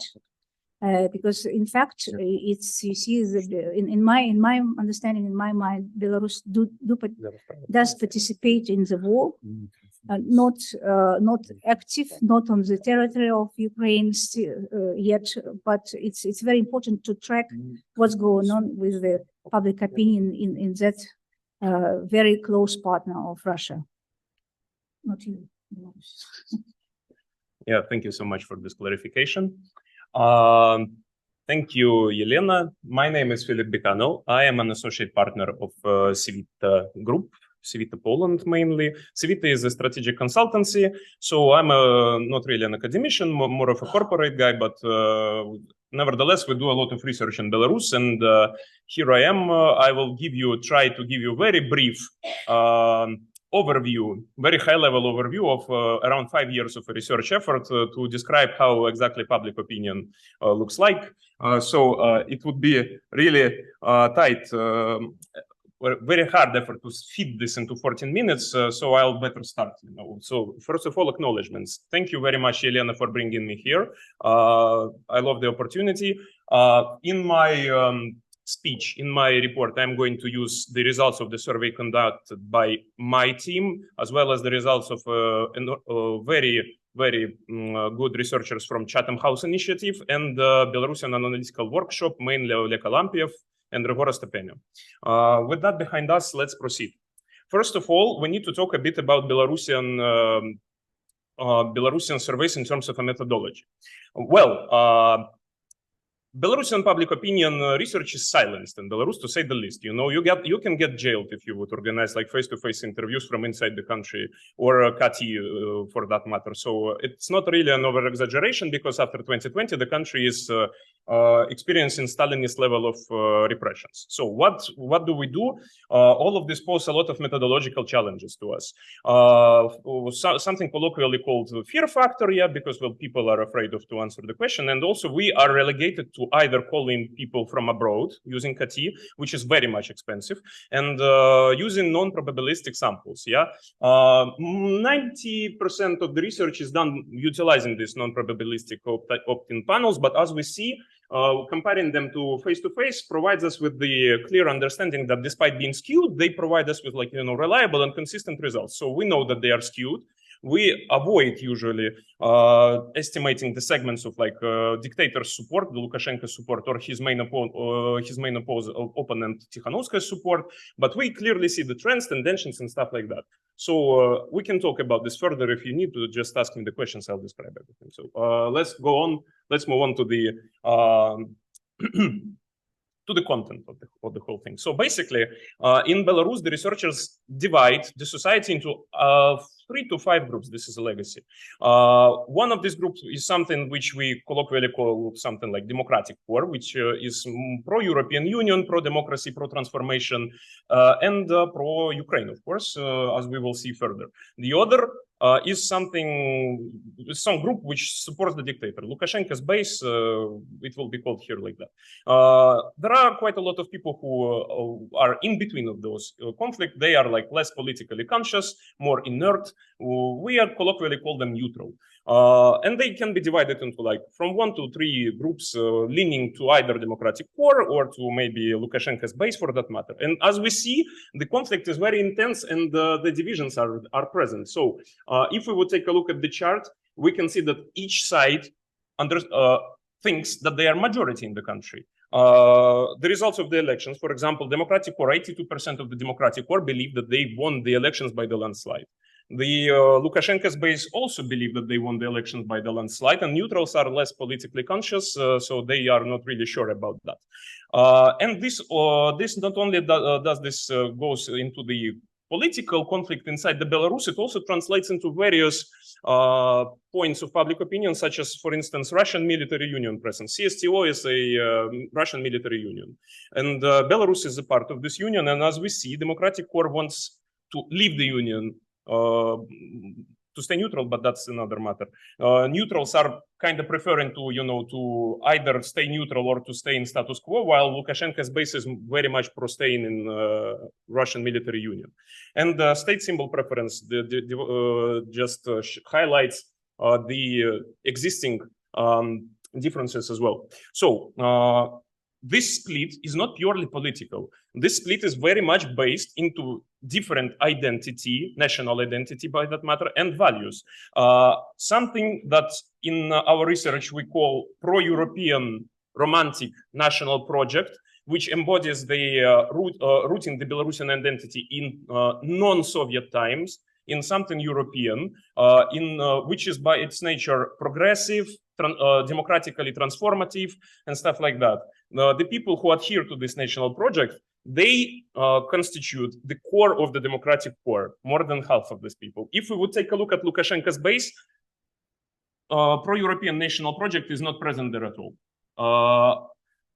because in fact it's, you see, in my understanding, in my mind, Belarus does participate in the war, not active, not on the territory of Ukraine yet, but it's very important to track what's going on with the public opinion in that very close partner of Russia. Not you. Yeah, thank you so much for this clarification. Thank you, Elena. My name is Philipp Bikanau. I am an associate partner of CIVITTA Group, CIVITTA Poland mainly. CIVITTA is a strategic consultancy, so I'm not really an academician, more of a corporate guy, but nevertheless, we do a lot of research in Belarus, and here I am. I will try to give you a very brief overview, very high-level overview of around 5 years of a research effort to describe how exactly public opinion looks like. So it would be really tight, very hard effort to fit this into 14 minutes. So I'll better start. So first of all, acknowledgements. Thank you very much, Elena, for bringing me here. I love the opportunity. In my speech, in my report, I'm going to use the results of the survey conducted by my team, as well as the results of very good researchers from Chatham House Initiative and Belarusian Analytical Workshop, mainly Olga and Revora Stepenia. With that behind us, let's proceed. First of all, we need to talk a bit about Belarusian surveys in terms of a methodology. Well, Belarusian public opinion research is silenced in Belarus, to say the least. You know, you can get jailed if you would organize like face-to-face interviews from inside the country, or CATI for that matter. So it's not really an over-exaggeration, because after 2020, the country is experiencing Stalinist level of repressions. So what do we do? All of this poses a lot of methodological challenges to us. Something colloquially called fear factor, yeah, because well, people are afraid to answer the question, and also we are relegated to either calling people from abroad using CATI, which is very much expensive, and using non-probabilistic samples. Yeah, 90% of the research is done utilizing these non-probabilistic opt-in panels, but as we see, comparing them to face-to-face provides us with the clear understanding that despite being skewed, they provide us with, like, you know, reliable and consistent results. So we know that they are skewed. We avoid usually estimating the segments of like dictator's support, the Lukashenko support, or his main opponent Tikhanovska's support, but we clearly see the trends, tendencies, and stuff like that. So we can talk about this further if you need to. Just ask me the questions, I'll describe everything. So let's go on. Let's move on to the to the content of the whole thing. So basically, in Belarus, the researchers divide the society into 3 to 5 groups. This is a legacy. One of these groups is something which we colloquially call something like democratic core, which is pro-European Union, pro-democracy, pro-transformation, and pro-Ukraine, of course, as we will see further. The other is some group which supports the dictator. Lukashenko's base, it will be called here like that. There are quite a lot of people who are in between of those conflict. They are like less politically conscious, more inert. We are colloquially call them neutral. And they can be divided into like from 1 to 3 groups leaning to either democratic core or to maybe Lukashenko's base for that matter. And as we see, the conflict is very intense and the divisions are present. So if we would take a look at the chart, we can see that each side thinks that they are majority in the country. The results of the elections, for example, Democratic Core, 82% of the Democratic Core believe that they won the elections by the landslide. The Lukashenko's base also believe that they won the elections by the landslide, and neutrals are less politically conscious, so they are not really sure about that. And this not only does this goes into the political conflict inside the Belarus, it also translates into various points of public opinion, such as, for instance, Russian military union presence. CSTO is a Russian military union, and Belarus is a part of this union. And as we see, Democratic Core wants to leave the union, to stay neutral, but that's another matter. Neutrals are kind of preferring to, to either stay neutral or to stay in status quo, while Lukashenko's base is very much pro staying in Russian military union. And state symbol preference just highlights the existing differences as well. So this split is not purely political. This split is very much based into different identity, national identity by that matter, and values. Something that in our research we call pro-European romantic national project, which embodies the rooting the Belarusian identity in non-Soviet times, in something European, which is by its nature progressive, democratically transformative, and stuff like that. The people who adhere to this national project, they constitute the core of the democratic core, more than half of these people. If we would take a look at Lukashenko's base, pro-European national project is not present there at all.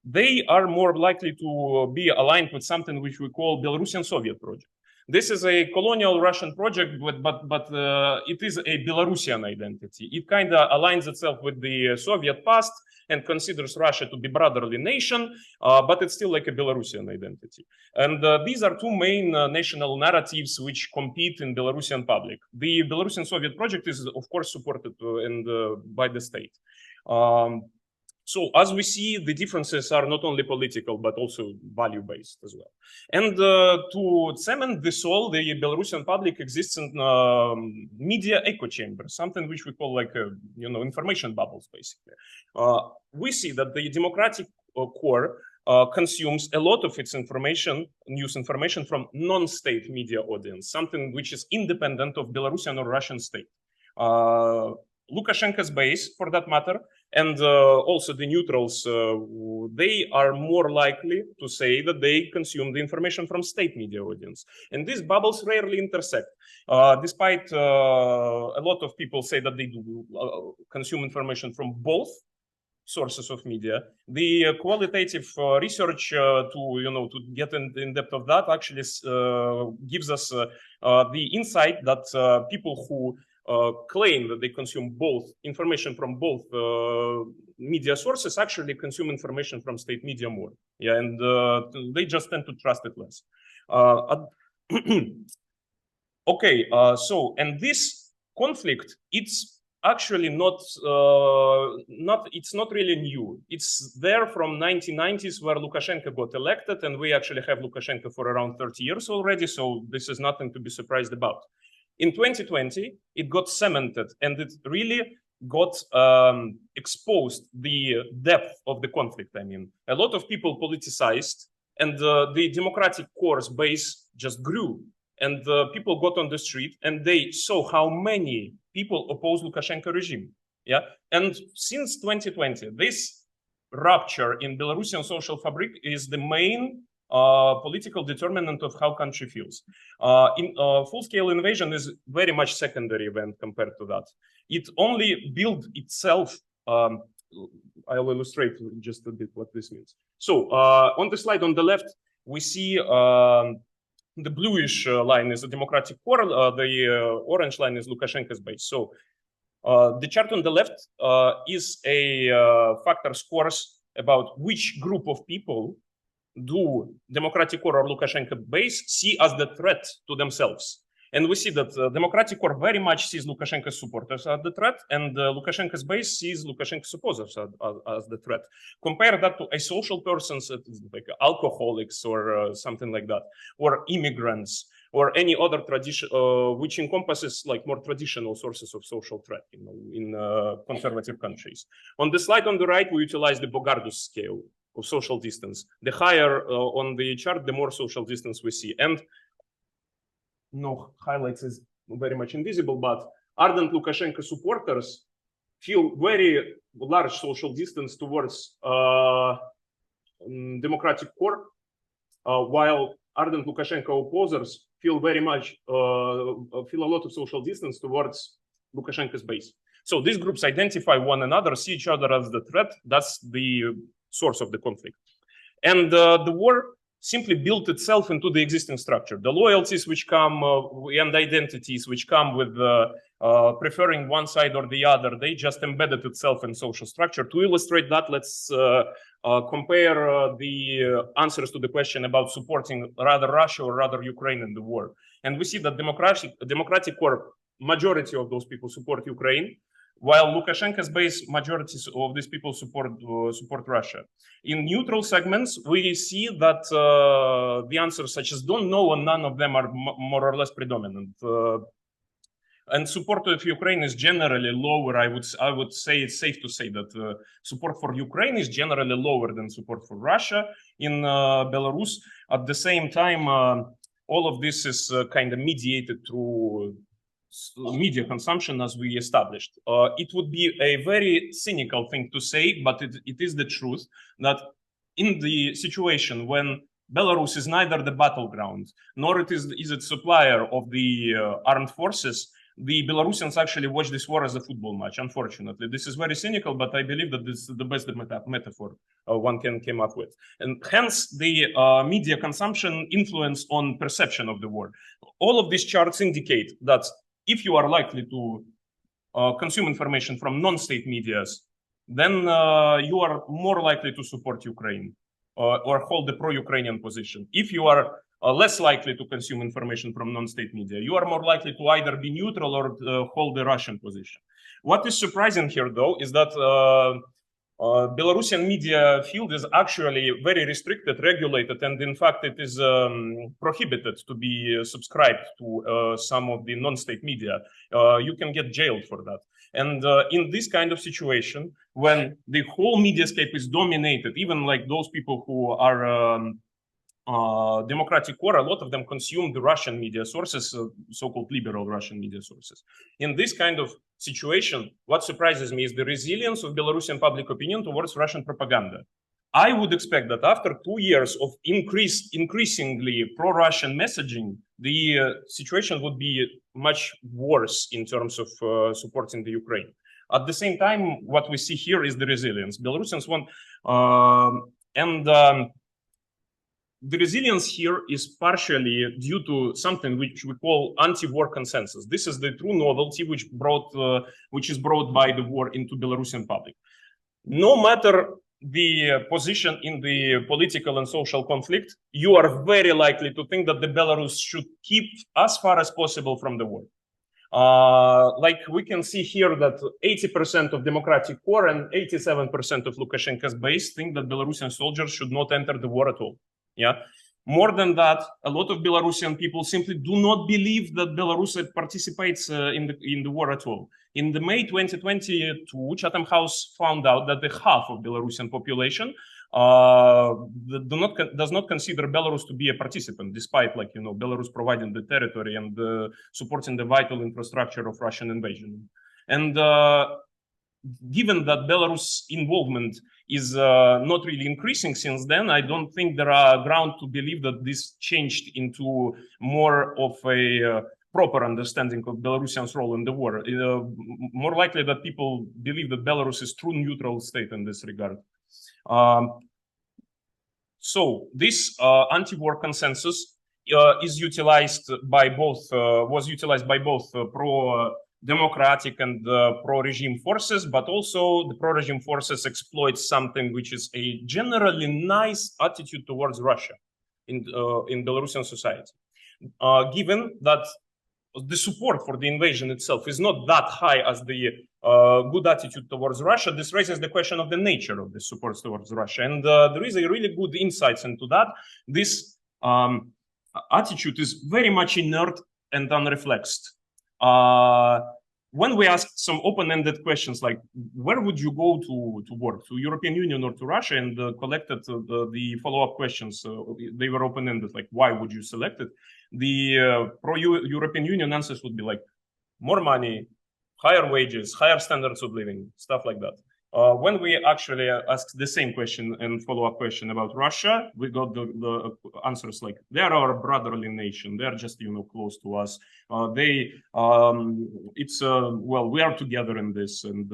They are more likely to be aligned with something which we call Belarusian Soviet project. This is a colonial Russian project, but it is a Belarusian identity. It kind of aligns itself with the Soviet past and considers Russia to be brotherly nation, but it's still like a Belarusian identity. And these are two main national narratives which compete in Belarusian public. The Belarusian Soviet project is, of course, supported by the state. So as we see, the differences are not only political, but also value-based as well. And to cement this all, the Belarusian public exists in media echo chamber, something which we call like, information bubbles, basically. We see that the democratic core consumes a lot of its news information from non-state media audience, something which is independent of Belarusian or Russian state. Lukashenko's base, for that matter, and also the neutrals, they are more likely to say that they consume the information from state media audience. And these bubbles rarely intersect. Despite a lot of people say that they do consume information from both sources of media, the qualitative research to get in depth of that actually gives us the insight that people who claim that they consume both information from both media sources actually consume information from state media more. Yeah, and they just tend to trust it less. Okay, so, and this conflict, it's actually it's not really new. It's there from 1990s where Lukashenko got elected, and we actually have Lukashenko for around 30 years already, so this is nothing to be surprised about. In 2020, it got cemented, and it really got exposed the depth of the conflict. I mean, a lot of people politicized, and the democratic core's base just grew. And people got on the street, and they saw how many people oppose Lukashenko regime. Yeah, and since 2020, this rupture in Belarusian social fabric is the main political determinant of how country feels. Full-scale invasion is very much secondary event compared to that. It only built itself. I'll illustrate just a bit what this means. So on the slide on the left, we see the bluish line is the democratic core. The orange line is Lukashenko's base. So the chart on the left is a factor scores about which group of people do democratic core or Lukashenko base see as the threat to themselves. And we see that democratic core very much sees Lukashenko's supporters as the threat, and Lukashenko's base sees Lukashenko's opposers as the threat. Compare that to a social persons, like alcoholics or something like that, or immigrants, or any other tradition, which encompasses like more traditional sources of social threat, you know, in conservative countries. On the slide on the right, we utilize the Bogardus scale of social distance. The higher on the chart, the more social distance we see. And no highlights is very much invisible, but ardent Lukashenko supporters feel very large social distance towards democratic core, while ardent Lukashenko opposers feel very much, feel a lot of social distance towards Lukashenko's base. So these groups identify one another, see each other as the threat. That's the source of the conflict. And the war simply built itself into the existing structure. The loyalties which come and identities which come with preferring one side or the other, they just embedded itself in social structure. To illustrate that, let's compare the answers to the question about supporting rather Russia or rather Ukraine in the war. And we see that democratic core, majority of those people support Ukraine, while Lukashenko's base, majorities of these people support Russia. In neutral segments, we see that the answers such as don't know and none of them are more or less predominant. And support of Ukraine is generally lower. I would say it's safe to say that support for Ukraine is generally lower than support for Russia in Belarus. At the same time, all of this is kind of mediated through media consumption, as we established. It would be a very cynical thing to say, but it is the truth that in the situation when Belarus is neither the battleground nor is it supplier of the armed forces, the Belarusians actually watch this war as a football match. Unfortunately, this is very cynical, but I believe that this is the best metaphor one can come up with. And hence the media consumption influence on perception of the war. All of these charts indicate that if you are likely to consume information from non-state medias, then you are more likely to support Ukraine or hold the pro-Ukrainian position. If you are less likely to consume information from non-state media, you are more likely to either be neutral or hold the Russian position. What is surprising here, though, is that Belarusian media field is actually very restricted, regulated, and in fact it is prohibited to be subscribed to some of the non-state media. You can get jailed for that. And in this kind of situation, when the whole mediascape is dominated, even like those people who are democratic core, a lot of them consume the Russian media sources, so-called liberal Russian media sources. In this kind of situation, what surprises me is the resilience of Belarusian public opinion towards Russian propaganda. I would expect that after 2 years of increasingly pro-Russian messaging, the situation would be much worse in terms of supporting the Ukraine. At the same time, what we see here is the resilience. Belarusians want, the resilience here is partially due to something which we call anti-war consensus. This is the true novelty which is brought by the war into Belarusian public. No matter the position in the political and social conflict, you are very likely to think that the Belarus should keep as far as possible from the war. Like we can see here that 80% of democratic core and 87% of Lukashenko's base think that Belarusian soldiers should not enter the war at all. Yeah. More than that, a lot of Belarusian people simply do not believe that Belarus participates in the war at all. In the May 2022, Chatham House found out that the half of Belarusian population does not consider Belarus to be a participant, despite, like, you know, Belarus providing the territory and supporting the vital infrastructure of Russian invasion. And given that Belarus' involvement is not really increasing since then. I don't think there are ground to believe that this changed into more of a proper understanding of Belarusians' role in the war. More likely that people believe that Belarus is true neutral state in this regard. So this anti-war consensus is utilized by both, was utilized by both pro-democratic and pro-regime forces, but also the pro-regime forces exploit something which is a generally nice attitude towards Russia in Belarusian society. Given that the support for the invasion itself is not that high as the good attitude towards Russia, this raises the question of the nature of the support towards Russia. And there is a really good insights into that. This attitude is very much inert and unreflexed. When we asked some open-ended questions like, where would you go to work, to European Union or to Russia, and collected the follow-up questions, they were open-ended, like, why would you select it? The pro-European Union answers would be like, more money, higher wages, higher standards of living, stuff like that. When we actually asked the same question and follow-up question about Russia, we got the answers like, they are our brotherly nation. They are just, close to us. Well, we are together in this. And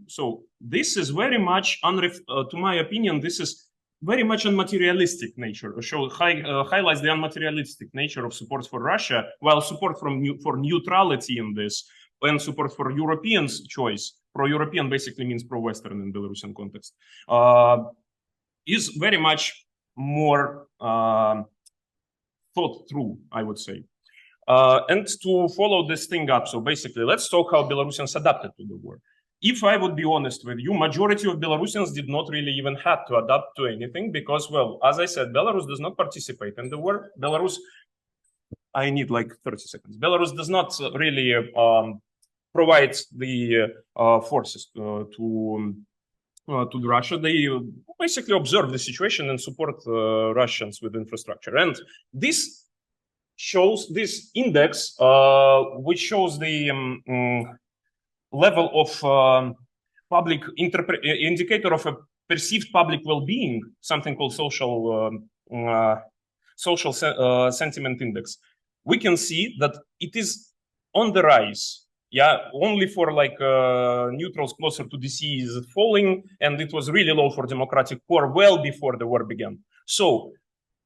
so this is very much, to my opinion, this is very much unmaterialistic nature, highlights the unmaterialistic nature of support for Russia, while support for neutrality in this and support for Europeans' choice, pro-European basically means pro-Western in Belarusian context, is very much more thought through, I would say. And to follow this thing up, so basically, let's talk how Belarusians adapted to the war. If I would be honest with you, majority of Belarusians did not really even have to adapt to anything because, well, as I said, Belarus does not participate in the war. Belarus, I need like 30 seconds. Belarus does not really provide the forces to Russia. They basically observe the situation and support Russians with infrastructure. And this shows this index, which shows the level of public indicator of a perceived public well-being, something called social sentiment index. We can see that it is on the rise. Yeah, only for like neutrals closer to DC is falling, and it was really low for democratic core well before the war began. So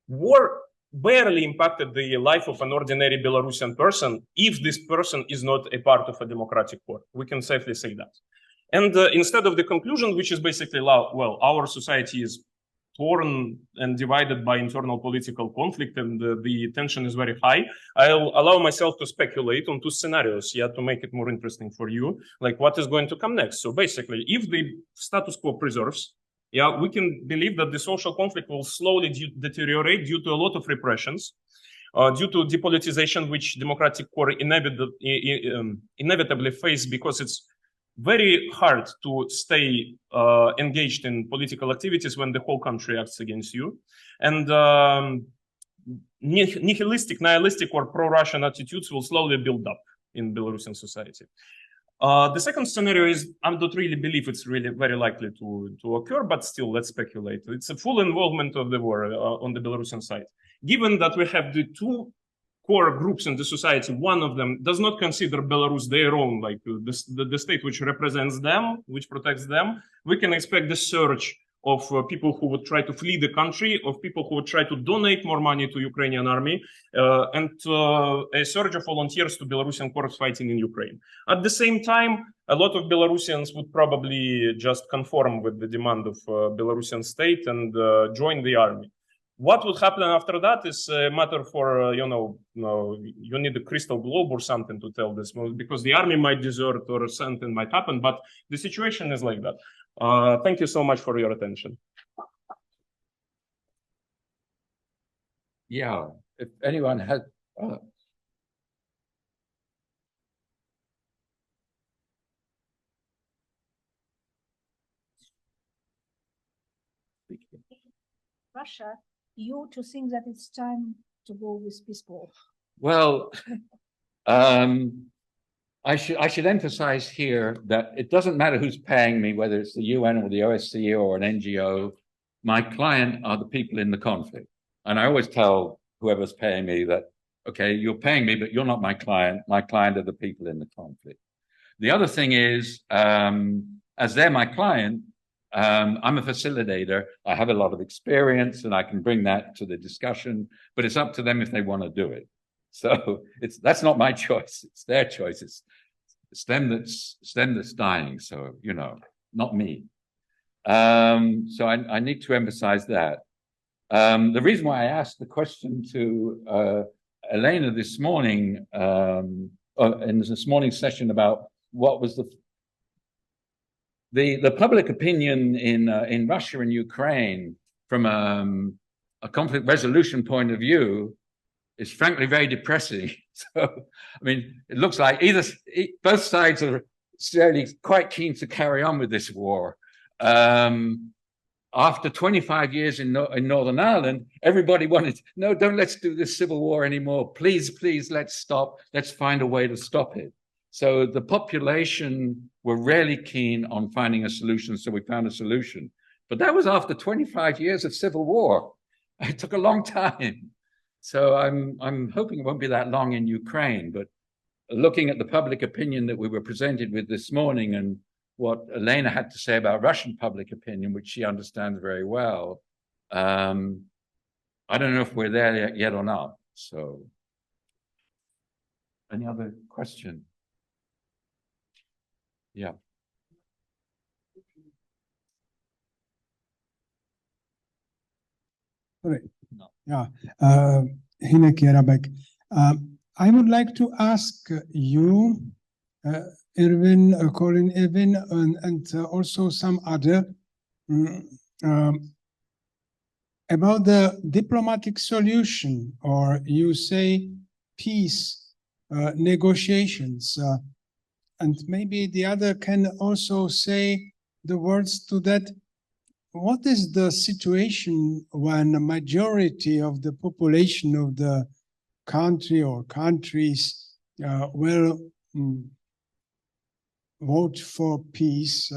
war barely impacted the life of an ordinary Belarusian person if this person is not a part of a democratic core. We can safely say that. And instead of the conclusion, which is basically, well, our society is torn and divided by internal political conflict, and the tension is very high, I'll allow myself to speculate on two scenarios, yeah, to make it more interesting for you, like what is going to come next. So basically, if the status quo preserves, yeah, we can believe that the social conflict will slowly deteriorate due to a lot of repressions, due to depolitization, which democratic core inevitably face because it's very hard to stay engaged in political activities when the whole country acts against you. And nihilistic, or pro-Russian attitudes will slowly build up in Belarusian society. The second scenario is, I don't really believe it's really very likely to occur, but still, let's speculate. It's a full involvement of the war on the Belarusian side. Given that we have the two core groups in the society, one of them does not consider Belarus their own, like the state which represents them, which protects them, we can expect the surge of people who would try to flee the country, of people who would try to donate more money to Ukrainian army, and a surge of volunteers to Belarusian corps fighting in Ukraine. At the same time, a lot of Belarusians would probably just conform with the demand of Belarusian state and join the army. What would happen after that is a matter for, you need a crystal globe or something to tell this, because the army might desert or something might happen, but the situation is like that. Thank you so much for your attention. Yeah, if anyone has... Russia, you to think that it's time to go with peaceful? Well, I should emphasize here that it doesn't matter who's paying me, whether it's the UN or the OSCE or an NGO. My client are the people in the conflict. And I always tell whoever's paying me that, okay, you're paying me, but you're not my client. My client are the people in the conflict. The other thing is, as they're my client, I'm a facilitator. I have a lot of experience and I can bring that to the discussion, but it's up to them if they want to do it. So that's not my choice. It's their choice. It's them that's dying. So, you know, not me. So I need to emphasize that. The reason why I asked the question to Elena this morning, in this morning's session about what was the public opinion in Russia and Ukraine from a conflict resolution point of view is frankly very depressing. So, I mean, it looks like both sides are certainly quite keen to carry on with this war. After 25 years in Northern Ireland, everybody wanted, no, let's do this civil war anymore. Please, please, let's stop. Let's find a way to stop it. So the population were really keen on finding a solution. So we found a solution. But that was after 25 years of civil war. It took a long time. So I'm hoping it won't be that long in Ukraine. But looking at the public opinion that we were presented with this morning and what Elena had to say about Russian public opinion, which she understands very well, I don't know if we're there yet or not. So, any other question? Yeah. Sorry. No. Yeah. I would like to ask you, Colin Irvin, and also some other about the diplomatic solution, or you say peace negotiations, and maybe the other can also say the words to that. What is the situation when a majority of the population of the country or countries will vote for peace,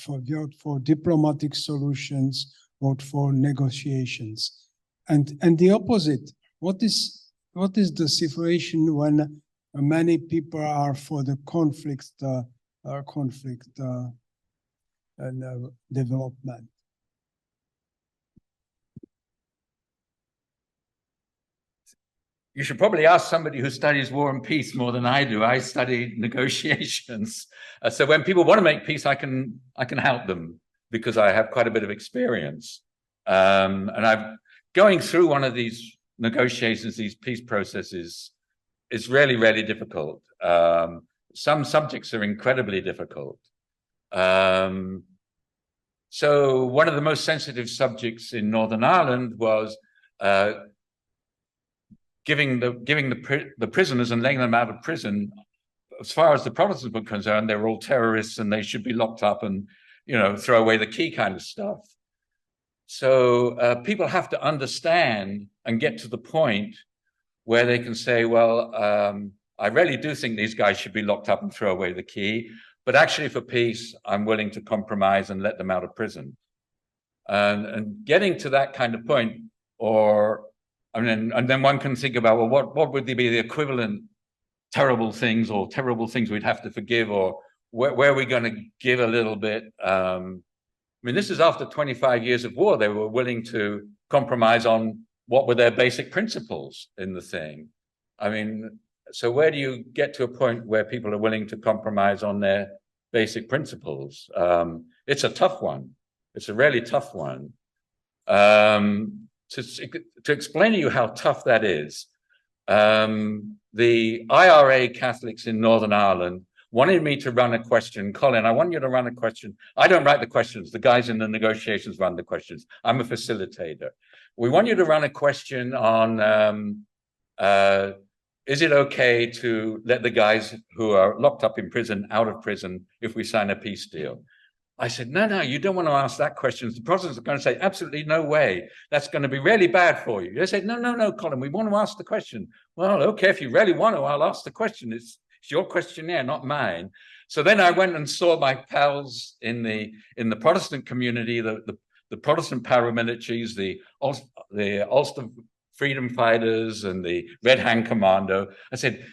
vote for diplomatic solutions, vote for negotiations, and the opposite? What is the situation when many people are for the conflict and development? You should probably ask somebody who studies war and peace more than I do. I study negotiations. So when people want to make peace, I can help them because I have quite a bit of experience. And I'm going through one of these negotiations, these peace processes, is really, really difficult. Some subjects are incredibly difficult. So one of the most sensitive subjects in Northern Ireland was giving the prisoners and letting them out of prison. As far as the Protestants were concerned, they were all terrorists and they should be locked up and, you know, throw away the key kind of stuff. So people have to understand and get to the point where they can say, well, I really do think these guys should be locked up and throw away the key, but actually for peace, I'm willing to compromise and let them out of prison. And getting to that kind of point, or and then one can think about, well, what would be the equivalent terrible things or terrible things we'd have to forgive, or where are we going to give a little bit? I mean, this is after 25 years of war. They were willing to compromise on what were their basic principles in the thing. I mean, so where do you get to a point where people are willing to compromise on their basic principles? It's a tough one. It's a really tough one. To explain to you how tough that is, the IRA Catholics in Northern Ireland wanted me to run a question. Colin, I want you to run a question. I don't write the questions. The guys in the negotiations run the questions. I'm a facilitator. We want you to run a question on, is it okay to let the guys who are locked up in prison out of prison if we sign a peace deal? I said, no, you don't want to ask that question. The Protestants are going to say, absolutely no way. That's going to be really bad for you. They said, no, Colin, we want to ask the question. Well, okay, if you really want to, I'll ask the question. It's It's your questionnaire, not mine. So then I went and saw my pals in the Protestant community, the Protestant paramilitaries, the Ulster Freedom Fighters and the Red Hand Commando. I said,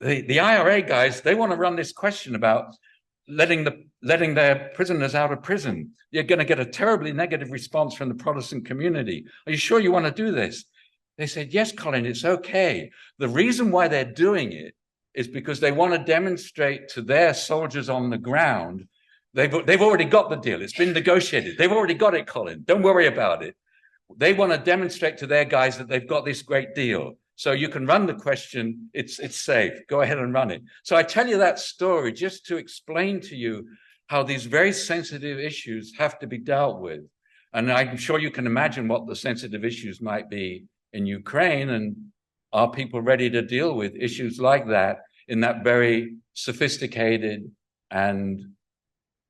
the IRA guys, they want to run this question about letting their prisoners out of prison. You're going to get a terribly negative response from the Protestant community. Are you sure you want to do this? They said, yes, Colin, it's okay. The reason why they're doing it is because they want to demonstrate to their soldiers on the ground, they've already got the deal. It's been negotiated. They've already got it, Colin. Don't worry about it. They want to demonstrate to their guys that they've got this great deal. So you can run the question, it's safe. Go ahead and run it. So I tell you that story just to explain to you how these very sensitive issues have to be dealt with. And I'm sure you can imagine what the sensitive issues might be in Ukraine, and are people ready to deal with issues like that in that very sophisticated and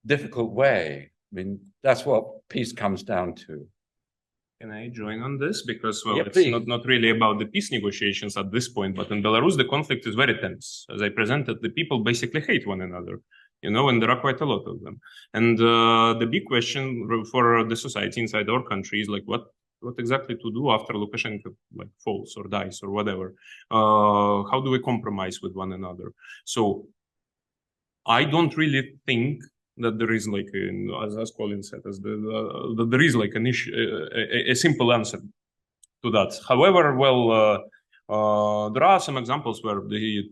difficult way? I mean, that's what peace comes down to. Can I join on this? Because, well, Yeah, it's please. not really about the peace negotiations at this point, but in Belarus, the conflict is very tense. As I presented, the people basically hate one another, you know, and there are quite a lot of them. And the big question for the society inside our country is like, what exactly to do after Lukashenko like falls or dies or whatever? How do we compromise with one another? So I don't really think that there is like, as Colin said, that there is like an issue, a simple answer to that. However, well, there are some examples where the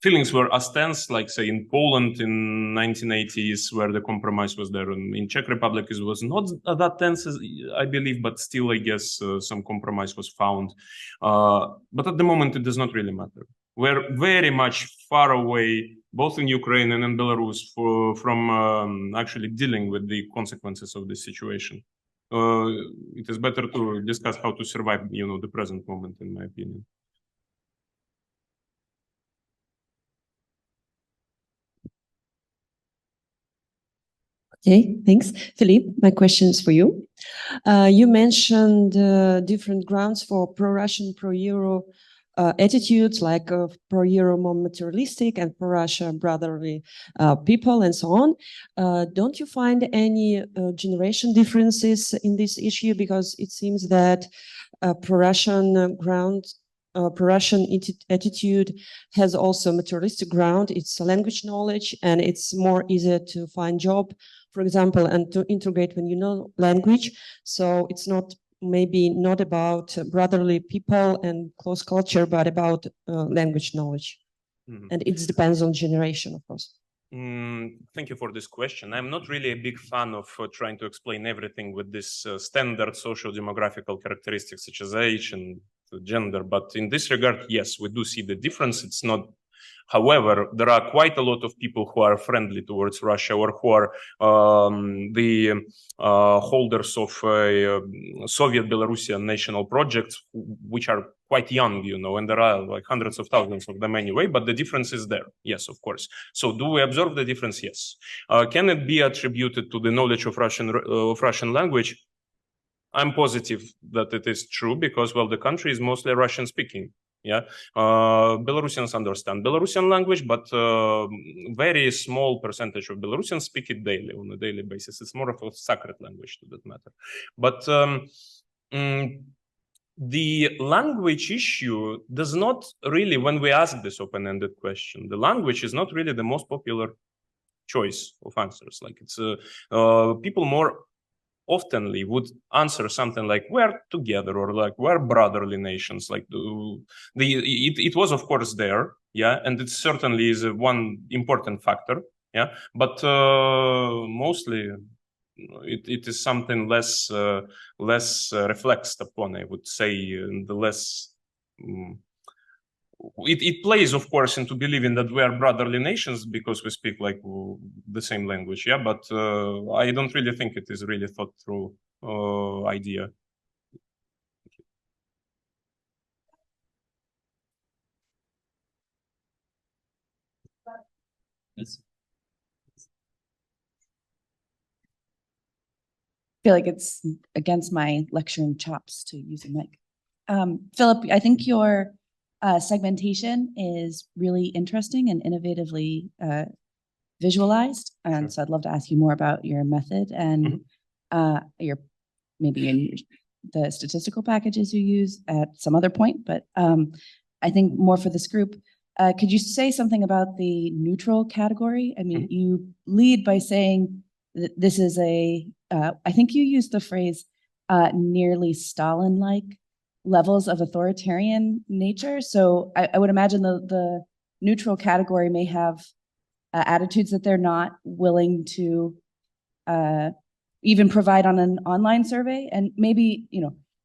feelings were as tense, like say in Poland in 1980s, where the compromise was there, and in Czech Republic it was not that tense, I believe, but still, I guess some compromise was found. But at the moment, it does not really matter. We're very much far away, both in Ukraine and in Belarus, from actually dealing with the consequences of this situation. It is better to discuss how to survive, you know, the present moment, in my opinion. Okay, thanks. Philipp, my question is for you. You mentioned different grounds for pro-Russian, pro-Euro attitudes, like pro-Euro more materialistic and pro-Russia brotherly people and so on. Don't you find any generation differences in this issue? Because it seems that pro-Russian pro-Russian attitude has also materialistic ground. It's language knowledge, and it's more easier to find job, for example, and to integrate when you know language. So it's not maybe not about brotherly people and close culture, but about language knowledge. Mm-hmm. And it depends on generation, of course. Thank you for this question. I'm not really a big fan of trying to explain everything with this standard social demographical characteristics such as age and gender, but in this regard, yes, we do see the difference. It's not, however, there are quite a lot of people who are friendly towards Russia, or who are the holders of Soviet Belarusian national projects, which are quite young, you know, and there are like hundreds of thousands of them anyway, but the difference is there. Yes, of course. So do we observe the difference? Yes. Can it be attributed to the knowledge of Russian language? I'm positive that it is true, because, well, the country is mostly Russian speaking. Yeah, Belarusians understand Belarusian language, but very small percentage of Belarusians speak it daily, on a daily basis. It's more of a sacred language to that matter. But the language issue does not really, when we ask this open-ended question, the language is not really the most popular choice of answers. Like, it's people more oftenly would answer something like we're together, or like we're brotherly nations. Like it was, of course, there, yeah, and it certainly is one important factor, yeah, but mostly it is something less reflexed upon, I would say, and the less it plays, of course, into believing that we are brotherly nations because we speak like the same language, yeah, but I don't really think it is really thought through idea. Yes. I feel like it's against my lecturing chops to use a mic. Philipp, I think your segmentation is really interesting and innovatively visualized. And so I'd love to ask you more about your method and your maybe in the statistical packages you use at some other point. But I think more for this group, could you say something about the neutral category? I mean, you lead by saying that this is I think you used the phrase nearly Stalin-like levels of authoritarian nature. So I would imagine the neutral category may have attitudes that they're not willing to even provide on an online survey. And maybe,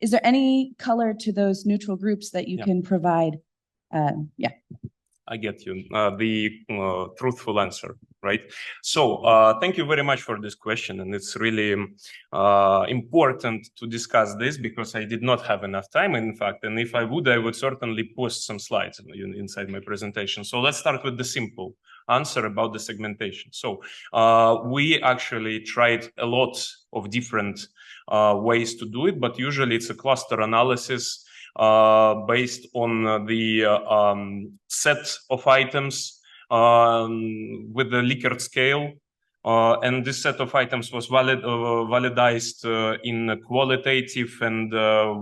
is there any color to those neutral groups that you can provide? I get you. The truthful answer, right? So thank you very much for this question. And it's really important to discuss this because I did not have enough time, in fact. And if I would certainly post some slides inside my presentation. So let's start with the simple answer about the segmentation. So we actually tried a lot of different ways to do it, but usually it's a cluster analysis based on the set of items with the Likert scale. And this set of items was validized in qualitative, and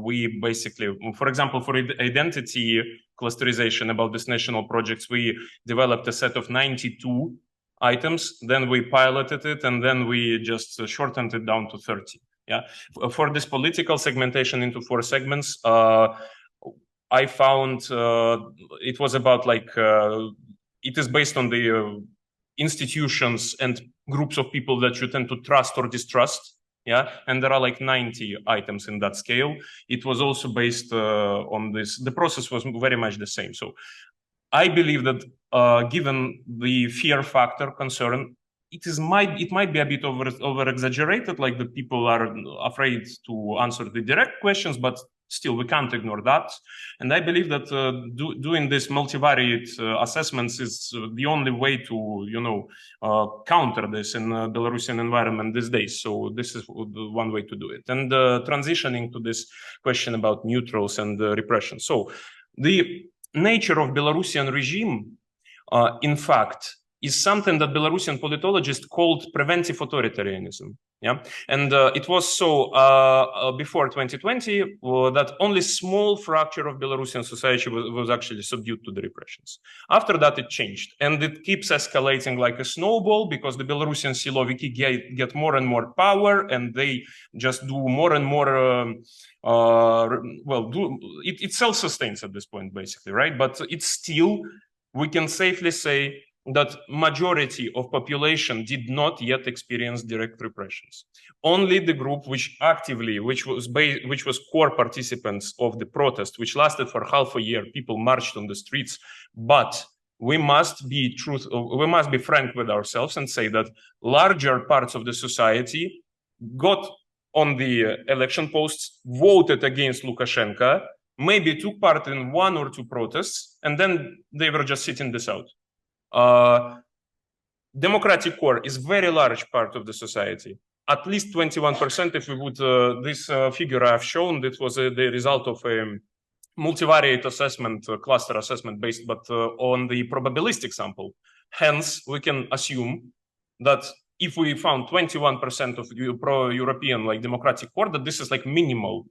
we basically, for example, for identity clusterization about this national projects, we developed a set of 92 items, then we piloted it, and then we just shortened it down to 30. Yeah, for this political segmentation into 4 segments, I found it was about it is based on the institutions and groups of people that you tend to trust or distrust. Yeah, and there are 90 items in that scale. It was also based on this. The process was very much the same. So I believe that given the fear factor concern, it might be a bit over exaggerated, like the people are afraid to answer the direct questions, but still we can't ignore that. And I believe that doing this multivariate assessments is the only way to counter this in the Belarusian environment these days. So this is one way to do it. And transitioning to this question about neutrals and repression. So the nature of Belarusian regime, in fact, is something that Belarusian politologists called preventive authoritarianism. Yeah, and it was so before 2020 that only small fracture of Belarusian society was actually subdued to the repressions. After that, it changed, and it keeps escalating like a snowball because the Belarusian Siloviki get more and more power, and they just do more and more. It self-sustains at this point, basically, right? But it's still, we can safely say that majority of population did not yet experience direct repressions. Only the group which was core participants of the protest, which lasted for half a year, people marched on the streets. But we must be frank with ourselves and say that larger parts of the society got on the election posts, voted against Lukashenko, maybe took part in 1 or 2 protests, and then they were just sitting this out. Democratic core is very large part of the society, at least 21%. If we would, this figure I've shown, that was the result of a multivariate assessment, cluster assessment based, but on the probabilistic sample. Hence, we can assume that if we found 21% of pro-European democratic core, that this is minimal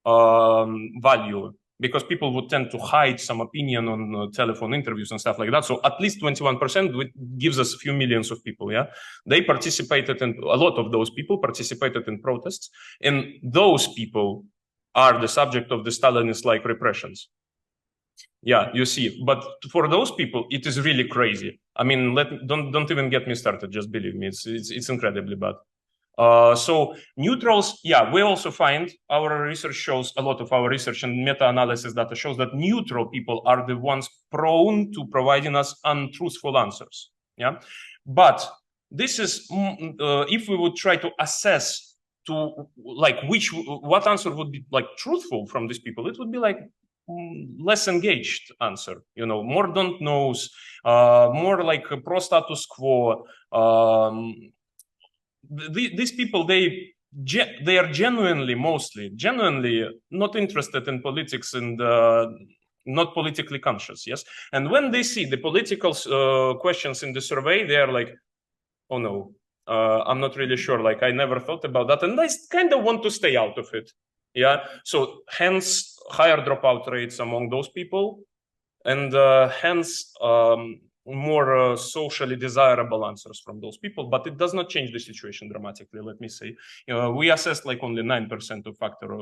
value, because people would tend to hide some opinion on telephone interviews and stuff like that. So at least 21% gives us a few millions of people. Yeah, they participated, and a lot of those people participated in protests, and those people are the subject of the Stalinist-like repressions. Yeah, you see. But for those people, it is really crazy. I mean, don't even get me started. Just believe me, it's incredibly bad. So neutrals, yeah, we also find, our research shows, a lot of our research and meta-analysis data shows that neutral people are the ones prone to providing us untruthful answers. Yeah, but this is if we would try to assess what answer would be truthful from these people, it would be less engaged answer, more don't knows, more pro status quo. These people, they are genuinely not interested in politics and not politically conscious, yes? And when they see the political questions in the survey, they are like, oh no, I'm not really sure, like I never thought about that, and I kind of want to stay out of it, yeah? So hence higher dropout rates among those people, and hence more socially desirable answers from those people, but it does not change the situation dramatically, let me say. We assessed like only 9% of factor,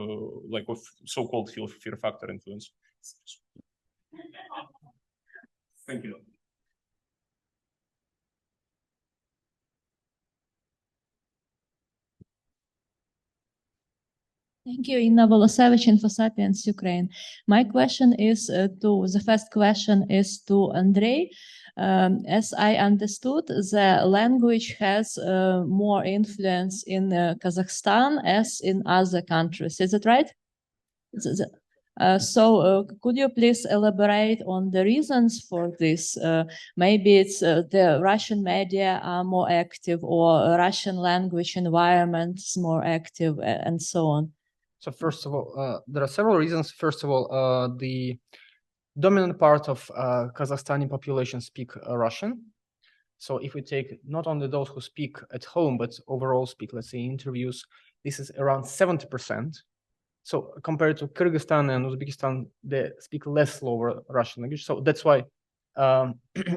like of so-called fear factor influence. Thank you. Thank you, Inna Volosevich, InfoSapiens, Ukraine. My question is the first question is to Andrey. As I understood, the language has more influence in Kazakhstan as in other countries. Is it right? Could you please elaborate on the reasons for this? Maybe it's the Russian media are more active, or Russian language environment is more active, and so on. So first of all, there are several reasons. First of all, the dominant part of Kazakhstani population speak Russian. So if we take not only those who speak at home, but overall speak, let's say, interviews, this is around 70%. So compared to Kyrgyzstan and Uzbekistan, they speak less slower Russian language. So that's why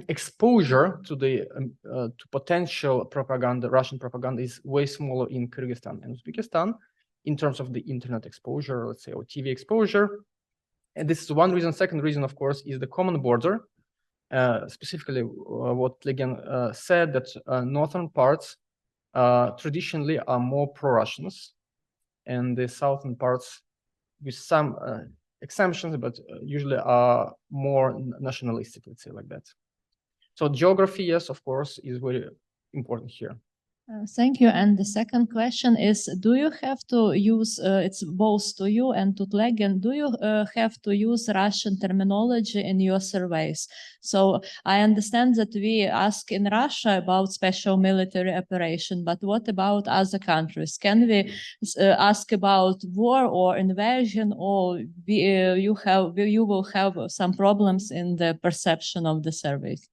exposure to the to potential propaganda, Russian propaganda, is way smaller in Kyrgyzstan and Uzbekistan in terms of the internet exposure, let's say, or TV exposure. And this is one reason. Second reason, of course, is the common border. Specifically, what Tlegen said, that northern parts traditionally are more pro-Russians, and the southern parts, with some exemptions, but usually are more nationalistic, let's say, like that. So geography, yes, of course, is very important here. Thank you. And the second question is, do you have to use, it's both to you and to Tlegen, do you have to use Russian terminology in your surveys? So I understand that we ask in Russia about special military operation, but what about other countries? Can we ask about war or invasion, or you will have some problems in the perception of the surveys?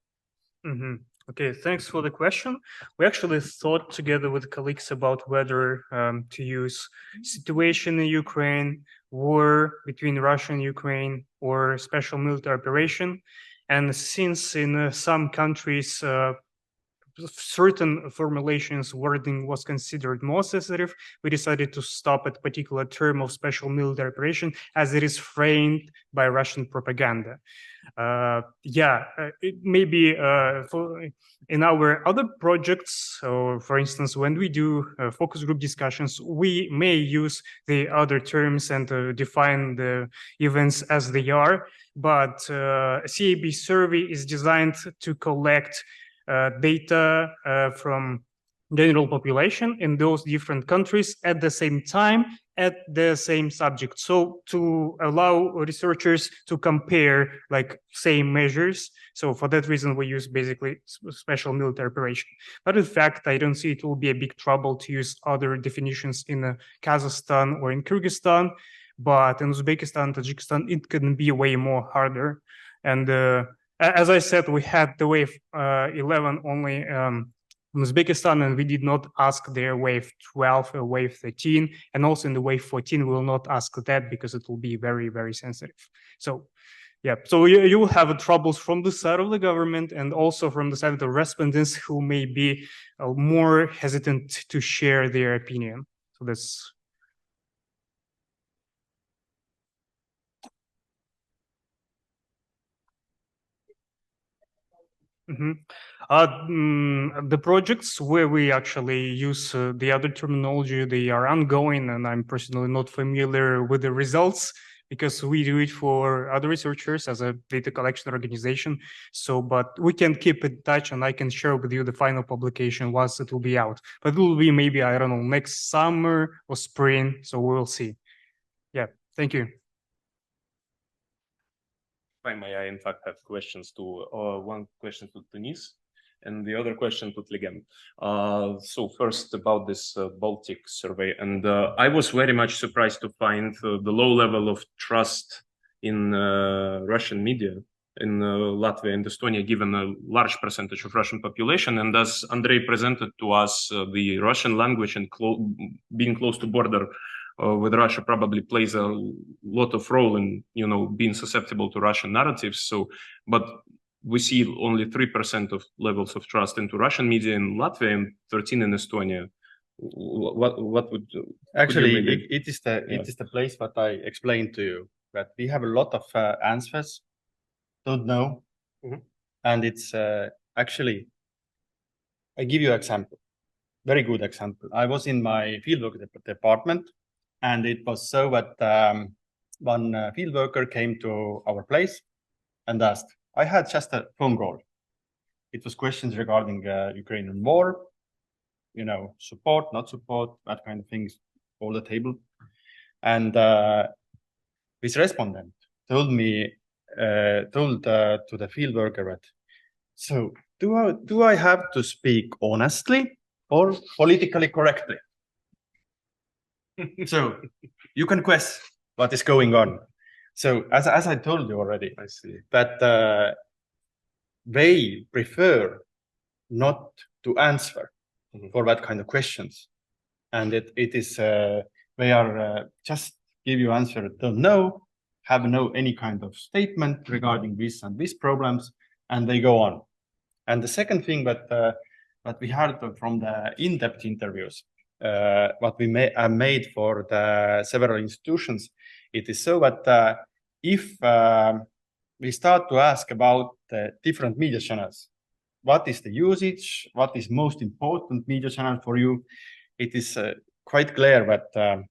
Mm-hmm. Okay, thanks for the question. We actually thought together with colleagues about whether to use situation in Ukraine, war between Russia and Ukraine, or special military operation. And since in some countries, certain formulations wording was considered more sensitive, we decided to stop at a particular term of special military operation as it is framed by Russian propaganda. It may be in our other projects, so for instance, when we do focus group discussions, we may use the other terms and define the events as they are, but CAB survey is designed to collect data from general population in those different countries at the same time, at the same subject. So to allow researchers to compare like same measures. So for that reason, we use basically special military operation. But in fact, I don't see it will be a big trouble to use other definitions in Kazakhstan or in Kyrgyzstan, but in Uzbekistan, Tajikistan, it can be way more harder. And as I said, we had the wave 11 only in Uzbekistan, and we did not ask their wave 12 or wave 13. And also in the wave 14, we will not ask that because it will be very, very sensitive. So, yeah, so you will have troubles from the side of the government and also from the side of the respondents who may be more hesitant to share their opinion. So that's... The projects where we actually use the other terminology, they are ongoing, and I'm personally not familiar with the results because we do it for other researchers as a data collection organization. So, but we can keep in touch, and I can share with you the final publication once it will be out. But it will be maybe, I don't know, next summer or spring, so we will see. Yeah, thank you. May I, in fact, have questions to one question to Tonis and the other question to Tlegen. So first about this Baltic survey, and I was very much surprised to find the low level of trust in Russian media in Latvia and Estonia, given a large percentage of Russian population. And as Andrey presented to us, the Russian language and being close to border with Russia probably plays a lot of role in, being susceptible to Russian narratives. So, but we see only 3% of levels of trust into Russian media in Latvia and 13 in Estonia. What would actually it is the place what I explained to you, that we have a lot of answers, don't know, and it's actually, I give you an example, very good example. I was in my fieldwork department, and it was so that one field worker came to our place and asked. I had just a phone call. It was questions regarding Ukrainian war, support, not support, that kind of things, all the table. And this respondent told me, to the field worker that, so do I have to speak honestly or politically correctly? So you can guess what is going on. So as I told you already, I see that they prefer not to answer for that kind of questions, and it is they are just give you answer, don't know, have no any kind of statement regarding this and these problems, and they go on. And the second thing that we heard from the in-depth interviews, what we made for the several institutions, it is so that if we start to ask about the different media channels, what is the usage, what is most important media channel for you, it is quite clear that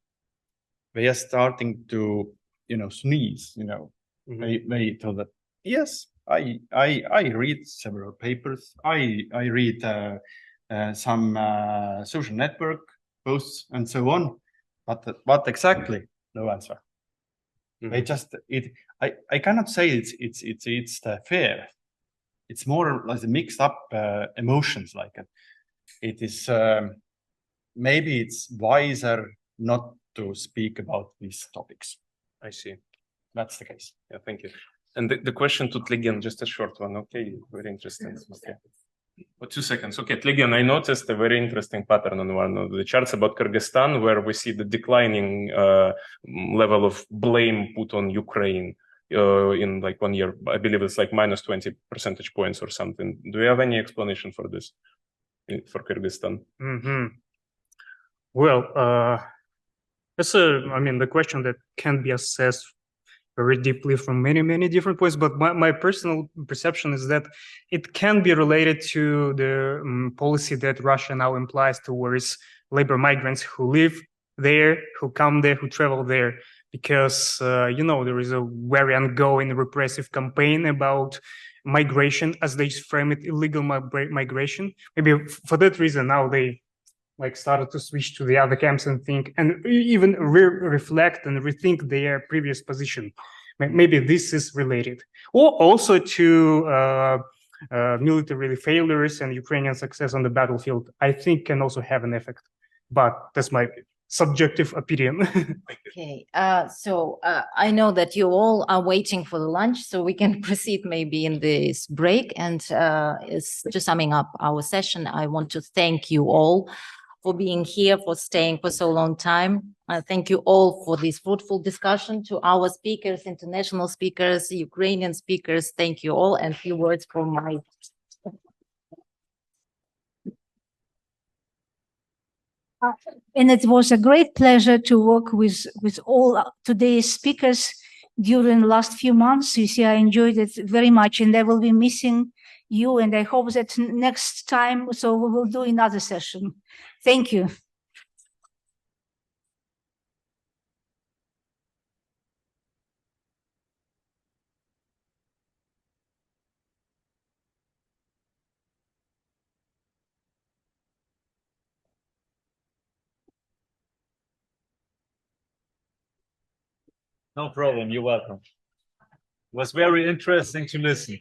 they are starting to, sneeze, they told that, yes, I read several papers, I read some social network posts and so on, but what exactly? No answer. They just I cannot say it's the fear. It's more like the mixed up emotions. Like it is maybe it's wiser not to speak about these topics. I see. That's the case. Yeah, thank you. And the question to Tlegen, just a short one. Okay, very interesting. Okay. 2 seconds. Okay, Tlegen, I noticed a very interesting pattern on one of the charts about Kyrgyzstan, where we see the declining level of blame put on Ukraine in like 1 year. I believe it's like minus 20 percentage points or something. Do you have any explanation for this, for Kyrgyzstan? Well, that's the question that can be assessed very deeply from many different points, but my personal perception is that it can be related to the policy that Russia now implies towards labor migrants who live there, who come there, who travel there, because there is a very ongoing repressive campaign about migration, as they frame it, illegal migration. Maybe for that reason now they started to switch to the other camps and think, and even reflect and rethink their previous position. Maybe this is related, or also to military failures and Ukrainian success on the battlefield. I think can also have an effect, but that's my subjective opinion. Okay, so I know that you all are waiting for the lunch, so we can proceed maybe in this break. And to summing up our session, I want to thank you all for being here, for staying for so long time. Thank you all for this fruitful discussion. To our speakers, international speakers, Ukrainian speakers, thank you all. And a few words from my... And it was a great pleasure to work with all today's speakers during the last few months. You see, I enjoyed it very much, and I will be missing you. And I hope that next time, so we will do another session. Thank you. No problem. You're welcome. It was very interesting to listen.